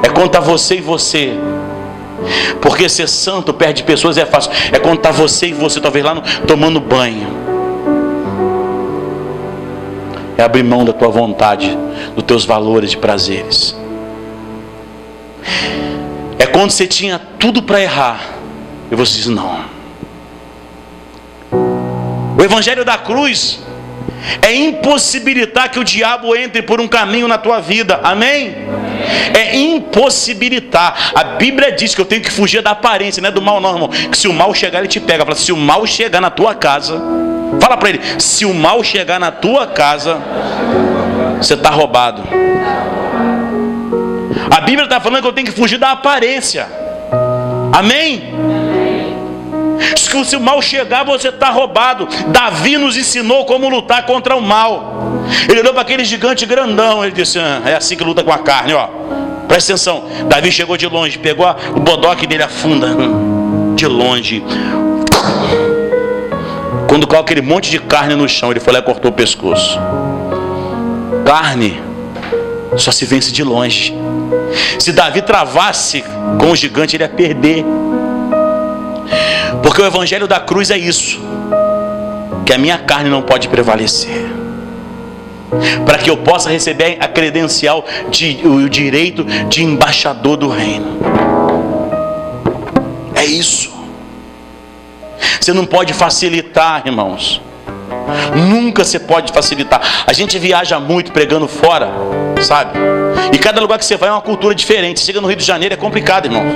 Speaker 1: É contra você e você. Porque ser santo perto de pessoas é fácil. É contra você e você, talvez lá tomando banho. É abrir mão da tua vontade, dos teus valores e prazeres. É quando você tinha tudo para errar e você diz não. O evangelho da cruz é impossibilitar que o diabo entre por um caminho na tua vida. Amém? É impossibilitar. A Bíblia diz que eu tenho que fugir da aparência, não é do mal não, irmão. Que se o mal chegar, ele te pega. Fala, se o mal chegar na tua casa, fala para ele, se o mal chegar na tua casa, você está roubado. A Bíblia está falando que eu tenho que fugir da aparência. Amém? Se o mal chegar, você está roubado. Davi nos ensinou como lutar contra o mal. Ele olhou para aquele gigante grandão. Ele disse, é assim que luta com a carne, ó. Presta atenção. Davi chegou de longe, pegou o bodoque dele, afunda de longe. Quando caiu aquele monte de carne no chão, ele foi lá e cortou o pescoço. Carne só se vence de longe. Se Davi travasse com o gigante, ele ia perder. Porque o evangelho da cruz é isso, que a minha carne não pode prevalecer, para que eu possa receber a credencial, o direito de embaixador do reino. É isso. Você não pode facilitar, irmãos. Nunca você pode facilitar. A gente viaja muito pregando fora, sabe? E cada lugar que você vai é uma cultura diferente. Você chega no Rio de Janeiro, é complicado, irmãos.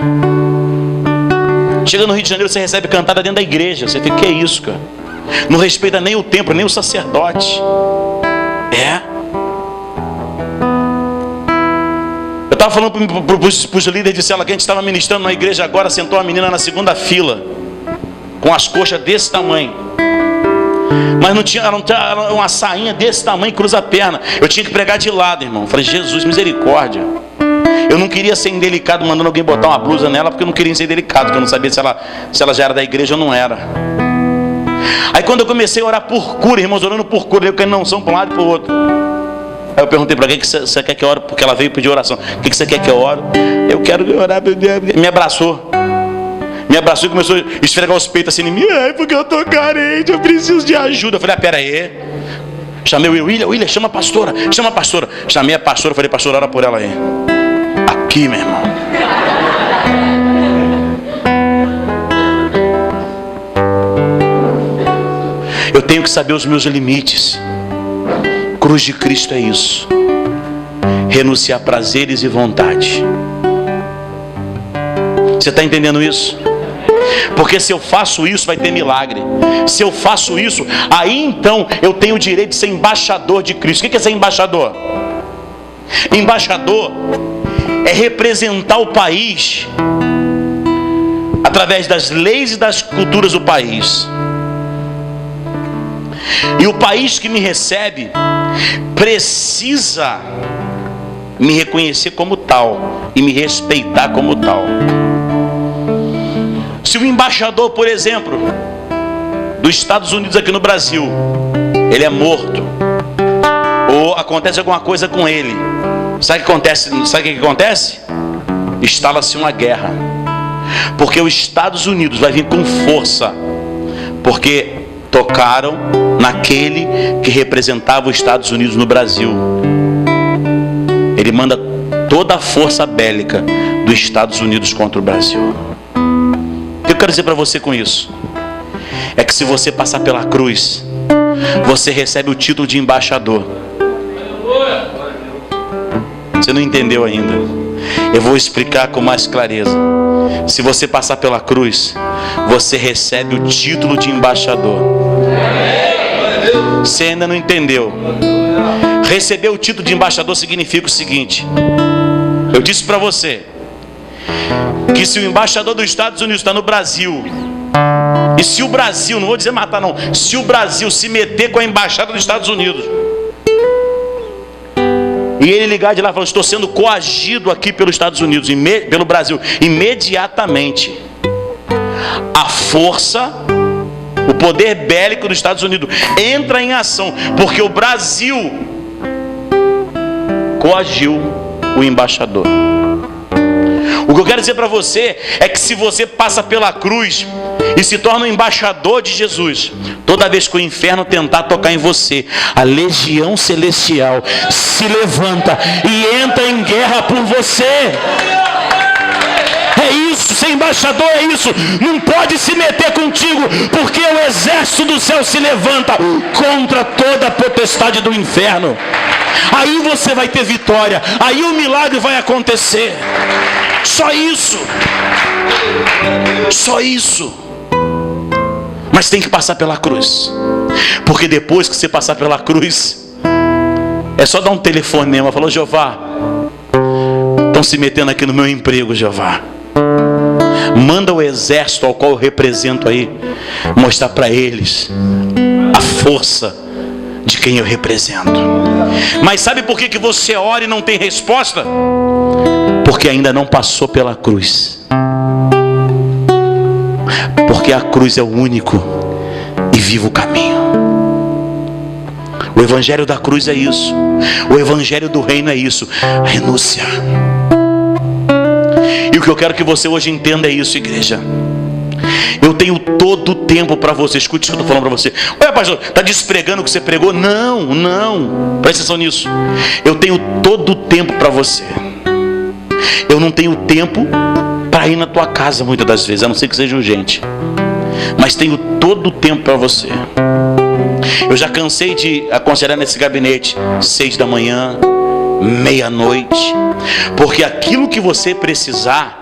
Speaker 1: Chega no Rio de Janeiro, você recebe cantada dentro da igreja. Você fica, que é isso, cara? Não respeita nem o templo, nem o sacerdote. Eu estava falando para os líderes de célula que a gente estava ministrando na igreja agora. Sentou uma menina na segunda fila, com as coxas desse tamanho. Mas ela não tinha uma sainha desse tamanho, cruza a perna. Eu tinha que pregar de lado, irmão. Eu falei, Jesus, misericórdia. Eu não queria ser indelicado mandando alguém botar uma blusa nela, porque eu não queria ser indelicado, porque eu não sabia se ela já era da igreja ou não era. Aí quando eu comecei a orar por cura, irmãos, orando por cura, eu caí na unção para um lado e para o outro. Aí eu perguntei para quem que você quer que eu ore, porque ela veio pedir oração. O que você quer que eu ore? Eu quero orar. Me abraçou. Me abraçou e começou a esfregar os peitos assim em mim. Ai, porque eu tô carente, eu preciso de ajuda. Eu falei, pera aí. Chamei o William, chama a pastora. Chamei a pastora, falei, pastora, ora por ela aí. Aqui, meu irmão. Eu tenho que saber os meus limites. Cruz de Cristo é isso. Renunciar prazeres e vontade. Você está entendendo isso? Porque se eu faço isso, vai ter milagre. Se eu faço isso, aí então eu tenho o direito de ser embaixador de Cristo. O que é ser embaixador? Embaixador é representar o país através das leis e das culturas do país. E o país que me recebe precisa me reconhecer como tal e me respeitar como tal. Se o embaixador, por exemplo, dos Estados Unidos aqui no Brasil, ele é morto, ou acontece alguma coisa com ele, sabe o que acontece? Sabe o que acontece? Instala-se uma guerra, porque os Estados Unidos vai vir com força, porque tocaram naquele que representava os Estados Unidos no Brasil. Ele manda toda a força bélica dos Estados Unidos contra o Brasil. O que eu quero dizer para você com isso? É que se você passar pela cruz, você recebe o título de embaixador. Você não entendeu ainda? Eu vou explicar com mais clareza. Se você passar pela cruz, você recebe o título de embaixador. Você ainda não entendeu? Receber o título de embaixador significa o seguinte: eu disse para você que se o embaixador dos Estados Unidos está no Brasil E se o Brasil, não vou dizer matar não, se o Brasil se meter com a embaixada dos Estados Unidos, e ele ligar de lá e falar: estou sendo coagido aqui pelos Estados Unidos, pelo Brasil, imediatamente a força, o poder bélico dos Estados Unidos entra em ação, porque o Brasil coagiu o embaixador. O que eu quero dizer para você é que se você passa pela cruz e se torna um embaixador de Jesus, toda vez que o inferno tentar tocar em você, a legião celestial se levanta e entra em guerra por você. É isso, ser embaixador é isso. Não pode se meter contigo, porque o exército do céu se levanta contra toda a potestade do inferno. Aí você vai ter vitória, aí o milagre vai acontecer. Só isso. Só isso. Mas tem que passar pela cruz, porque depois que você passar pela cruz, é só dar um telefonema. Falou: Jeová, estão se metendo aqui no meu emprego, Jeová. Manda o exército ao qual eu represento aí, mostrar para eles a força de quem eu represento. Mas sabe por que você ora e não tem resposta? Porque ainda não passou pela cruz. Porque a cruz é o único e vivo caminho. O evangelho da cruz é isso. O evangelho do reino é isso. Renúncia. E o que eu quero que você hoje entenda é isso, igreja. Eu tenho todo o tempo para você. Escute o que eu estou falando para você. Olha, pastor, está despregando o que você pregou? Não. Presta atenção nisso. Eu tenho todo o tempo para você. Eu não tenho tempo para ir na tua casa muitas das vezes, a não ser que seja urgente. Mas tenho todo o tempo para você. Eu já cansei de aconselhar nesse gabinete 6 da manhã, meia-noite, porque aquilo que você precisar,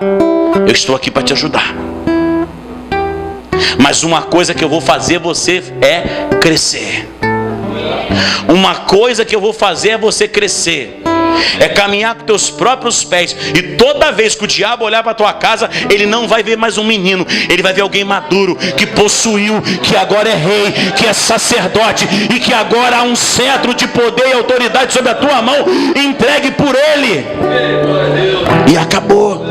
Speaker 1: eu estou aqui para te ajudar. Mas uma coisa que eu vou fazer você é crescer. Uma coisa que eu vou fazer é você crescer. É caminhar com teus próprios pés. E toda vez que o diabo olhar para tua casa, ele não vai ver mais um menino, ele vai ver alguém maduro, que possuiu, que agora é rei, que é sacerdote, e que agora há um cetro de poder e autoridade sobre a tua mão, entregue por ele. E acabou.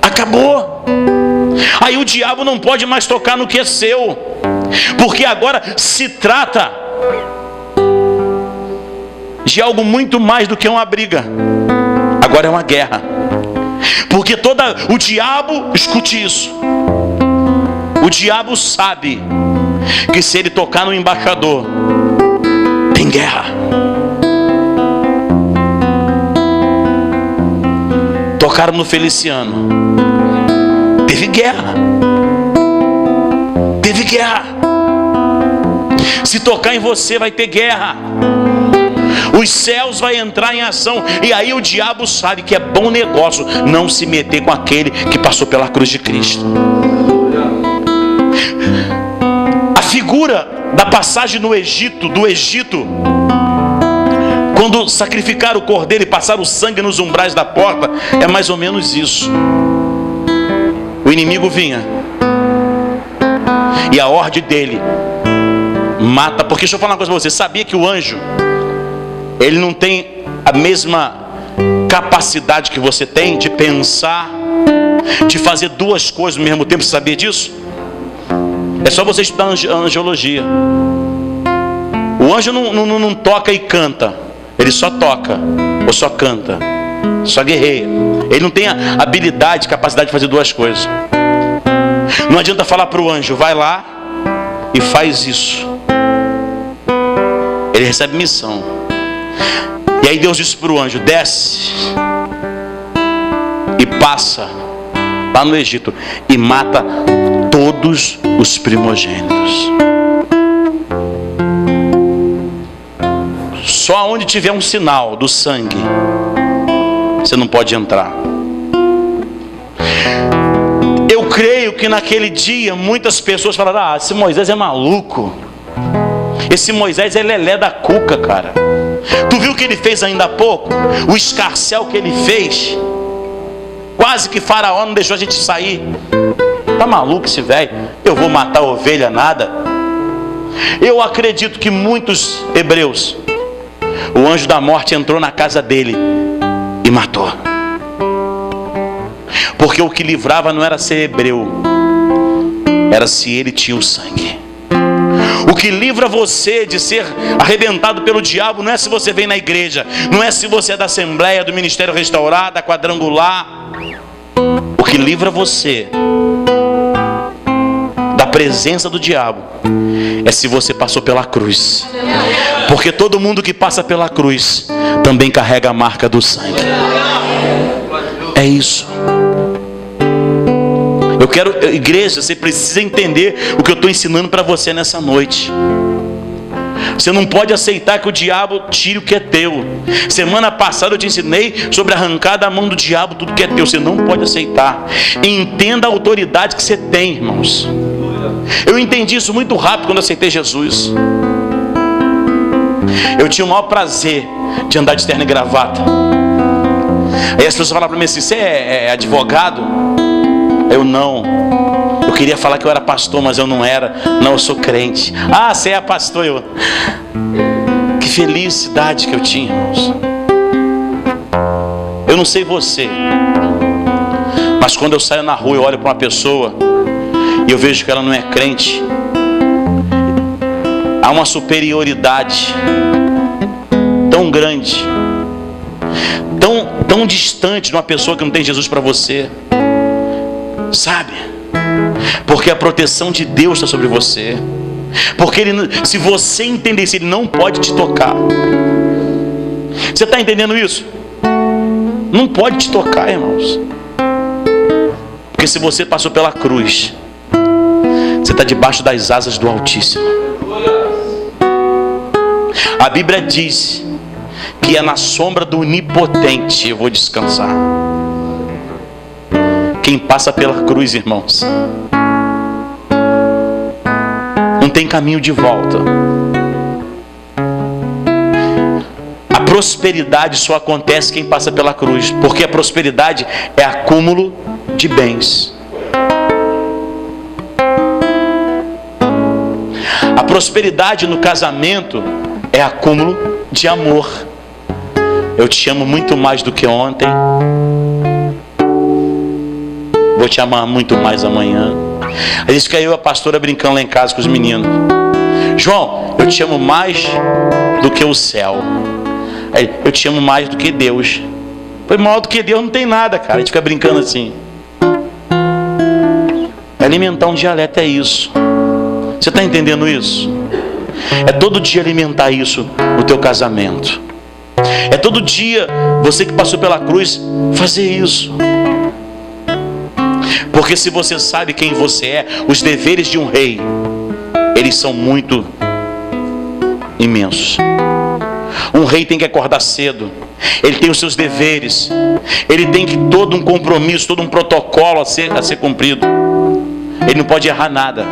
Speaker 1: Acabou. Aí o diabo não pode mais tocar no que é seu, porque agora se trata de algo muito mais do que uma briga. Agora é uma guerra. Porque o diabo, escute isso, o diabo sabe que se ele tocar no embaixador, tem guerra. Tocaram no Feliciano, teve guerra. Teve guerra. Se tocar em você, vai ter guerra. Os céus vão entrar em ação. E aí o diabo sabe que é bom negócio não se meter com aquele que passou pela cruz de Cristo. A figura da passagem no Egito, do Egito, quando sacrificaram o cordeiro e passaram o sangue nos umbrais da porta, é mais ou menos isso. O inimigo vinha e a ordem dele mata. Porque deixa eu falar uma coisa para você. Sabia que o anjo, ele não tem a mesma capacidade que você tem de pensar, de fazer duas coisas ao mesmo tempo? Você sabia disso? É só você estudar angiologia. O anjo não toca e canta. Ele só toca ou só canta, só guerreia. Ele não tem a habilidade, capacidade de fazer duas coisas. Não adianta falar para o anjo: vai lá e faz isso. Ele recebe missão. E aí Deus disse para o anjo: desce e passa lá no Egito e mata todos os primogênitos. Só onde tiver um sinal do sangue, você não pode entrar. Eu creio que naquele dia muitas pessoas falaram: ah, esse Moisés é maluco. Esse Moisés é lelé da cuca, cara. Tu viu o que ele fez ainda há pouco? O escarcéu que ele fez. Quase que Faraó não deixou a gente sair. Tá maluco esse velho? Eu vou matar a ovelha nada? Eu acredito que muitos hebreus, o anjo da morte entrou na casa dele e matou. Porque o que livrava não era ser hebreu, era se ele tinha o sangue. O que livra você de ser arrebentado pelo diabo não é se você vem na igreja, não é se você é da Assembleia, do Ministério Restaurado, da Quadrangular. O que livra você da presença do diabo é se você passou pela cruz. Porque todo mundo que passa pela cruz também carrega a marca do sangue. É isso. Eu quero, igreja, você precisa entender o que eu estou ensinando para você nessa noite. Você não pode aceitar que o diabo tire o que é teu. Semana passada eu te ensinei sobre arrancar da mão do diabo tudo que é teu. Você não pode aceitar. Entenda a autoridade que você tem, irmãos. Eu entendi isso muito rápido quando eu aceitei Jesus. Eu tinha o maior prazer de andar de terno e gravata. Aí as pessoas falavam para mim assim: você é advogado? Eu não. Eu queria falar que eu era pastor, mas eu não era. Não, eu sou crente. Ah, você é pastor? Eu... Que felicidade que eu tinha, irmãos. Eu não sei você, mas quando eu saio na rua e olho para uma pessoa e eu vejo que ela não é crente, há uma superioridade tão grande, tão distante de uma pessoa que não tem Jesus para você. Sabe? Porque a proteção de Deus está sobre você. Porque se você entender isso, Ele não pode te tocar. Você está entendendo isso? Não pode te tocar, irmãos. Porque se você passou pela cruz, você está debaixo das asas do Altíssimo. A Bíblia diz que é na sombra do Onipotente eu vou descansar. Quem passa pela cruz, irmãos, não tem caminho de volta. A prosperidade só acontece quem passa pela cruz, porque a prosperidade é acúmulo de bens. A prosperidade no casamento é acúmulo de amor. Eu te amo muito mais do que ontem. Vou te amar muito mais amanhã. Aí disse que eu e a pastora brincando lá em casa com os meninos: João, eu te amo mais do que o céu. Aí, eu te amo mais do que Deus. Foi maior do que Deus não tem nada, cara. A gente fica brincando assim. Alimentar um dialeto é isso. Você está entendendo isso? É todo dia alimentar isso no teu casamento. É todo dia, você que passou pela cruz, fazer isso. Porque se você sabe quem você é, os deveres de um rei, eles são muito imensos. Um rei tem que acordar cedo. Ele tem os seus deveres. Ele tem que todo um compromisso, todo um protocolo a ser cumprido. Ele não pode errar nada.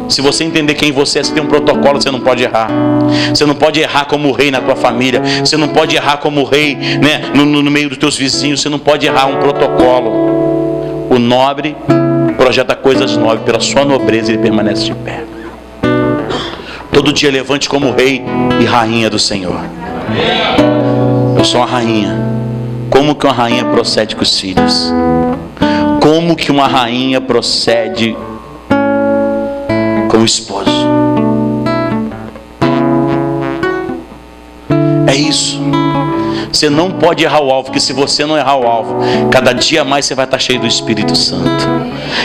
Speaker 1: Se você entender quem você é, você tem um protocolo, você não pode errar. Você não pode errar como rei na tua família. Você não pode errar como rei, né, no meio dos teus vizinhos. Você não pode errar um protocolo. O nobre projeta coisas nobres. Pela sua nobreza ele permanece de pé. Todo dia levante como rei e rainha do Senhor. Eu sou uma rainha. Como que uma rainha procede com os filhos? Como que uma rainha procede com o esposo? É isso. Você não pode errar o alvo, porque se você não errar o alvo, cada dia mais você vai estar cheio do Espírito Santo.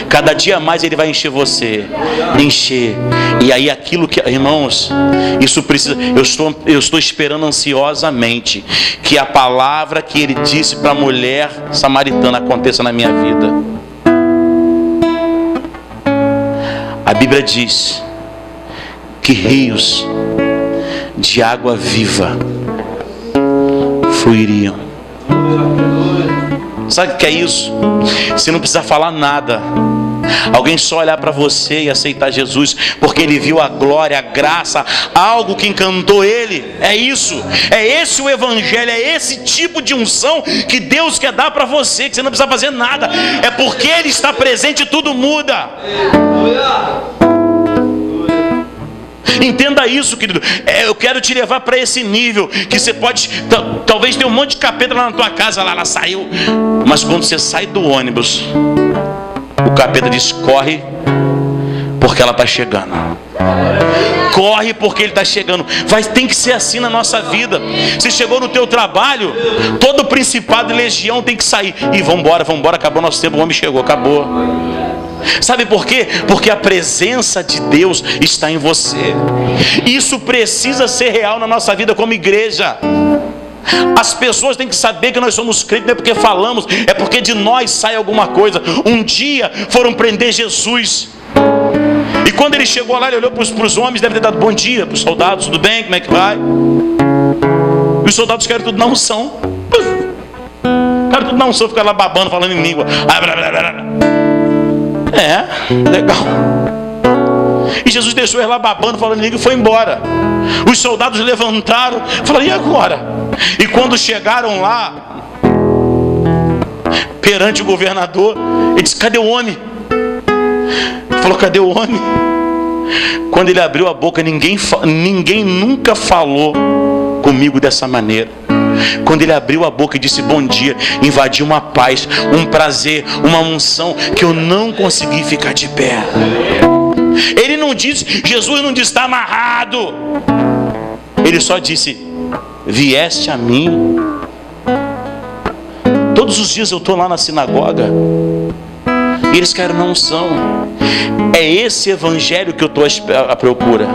Speaker 1: Cada dia mais Ele vai encher você. Encher. E aí aquilo que, irmãos, isso precisa. Eu estou esperando ansiosamente que a palavra que Ele disse para a mulher samaritana aconteça na minha vida. A Bíblia diz que rios de água viva fluiriam. Sabe o que é isso? Você não precisa falar nada. Alguém só olhar para você e aceitar Jesus porque ele viu a glória, a graça, algo que encantou ele. É isso, é esse o evangelho, é esse tipo de unção que Deus quer dar para você, que você não precisa fazer nada, é porque ele está presente e tudo muda. Entenda isso, querido. Eu quero te levar para esse nível que você pode, talvez tenha um monte de capeta lá na tua casa, lá ela saiu, mas quando você sai do ônibus, o capeta diz: corre, porque ela está chegando. Corre porque ele está chegando. Tem que ser assim na nossa vida. Você chegou no teu trabalho, todo principado e legião tem que sair. E vambora, acabou nosso tempo, o homem chegou, acabou. Sabe por quê? Porque a presença de Deus está em você. Isso precisa ser real na nossa vida como igreja. As pessoas têm que saber que nós somos crentes, não é porque falamos, é porque de nós sai alguma coisa. Um dia foram prender Jesus, e quando ele chegou lá, ele olhou para os homens, deve ter dado bom dia para os soldados: tudo bem, como é que vai? E os soldados querem tudo na unção. Querem tudo na unção, ficar lá babando, falando em língua. Legal. E Jesus deixou ele lá babando, falando em língua, e foi embora. Os soldados levantaram, falaram: e agora? E quando chegaram lá perante o governador, ele disse: cadê o homem? Ele falou: cadê o homem? Quando ele abriu a boca, ninguém nunca falou comigo dessa maneira. Quando ele abriu a boca e disse bom dia, invadiu uma paz, um prazer, uma unção que eu não consegui ficar de pé. Ele não disse, Jesus não disse: está amarrado. Ele só disse: vieste a mim. Todos os dias eu estou lá na sinagoga e eles querem uma unção. É esse evangelho que eu estou à procura.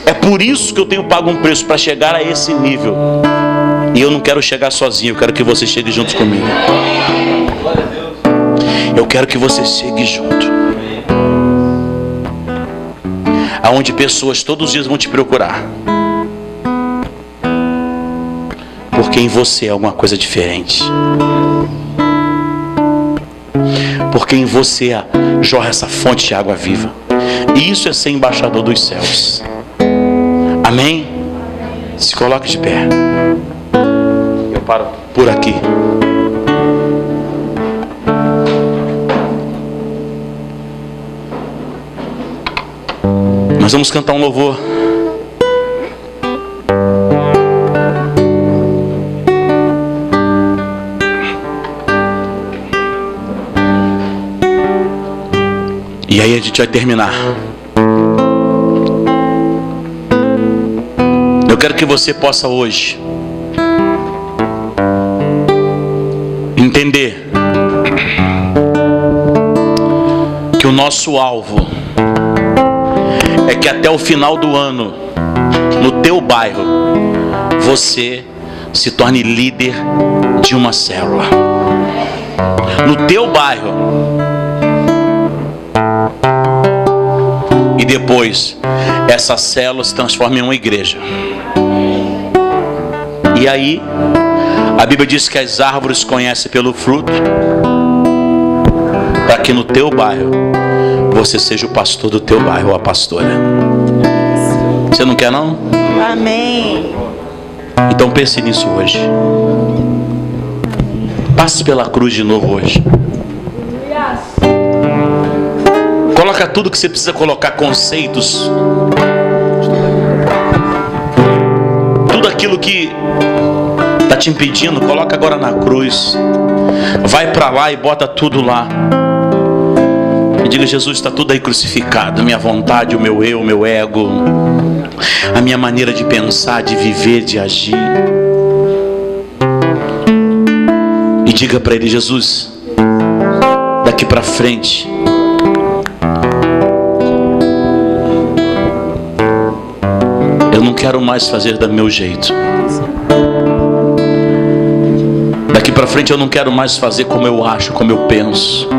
Speaker 1: É por isso que eu tenho pago um preço para chegar a esse nível. E eu não quero chegar sozinho, eu quero que você chegue junto comigo. Eu quero que você chegue junto. Aonde pessoas todos os dias vão te procurar, porque em você é alguma coisa diferente. Porque em você jorra essa fonte de água viva. E isso é ser embaixador dos céus. Amém? Se coloque de pé. Eu paro por aqui. Nós vamos cantar um louvor. E aí a gente vai terminar. Eu quero que você possa hoje entender que o nosso alvo é que até o final do ano, no teu bairro, você se torne líder de uma célula. No teu bairro. E depois essa célula se transforma em uma igreja. E aí a Bíblia diz que as árvores conhecem pelo fruto. Para que no teu bairro você seja o pastor do teu bairro ou a pastora. Você não quer não?
Speaker 2: Amém.
Speaker 1: Então pense nisso hoje. Passe pela cruz de novo hoje. Coloca tudo que você precisa colocar, conceitos, tudo aquilo que está te impedindo, coloca agora na cruz. Vai para lá e bota tudo lá. E diga: Jesus, está tudo aí crucificado. Minha vontade, o meu eu, o meu ego, a minha maneira de pensar, de viver, de agir. E diga para Ele: Jesus, daqui para frente eu não quero mais fazer do meu jeito. Daqui para frente eu não quero mais fazer como eu acho, como eu penso.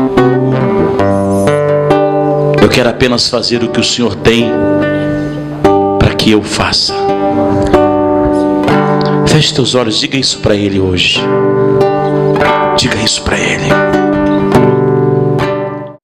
Speaker 1: Eu quero apenas fazer o que o Senhor tem para que eu faça. Feche teus olhos, diga isso para Ele hoje. Diga isso para Ele.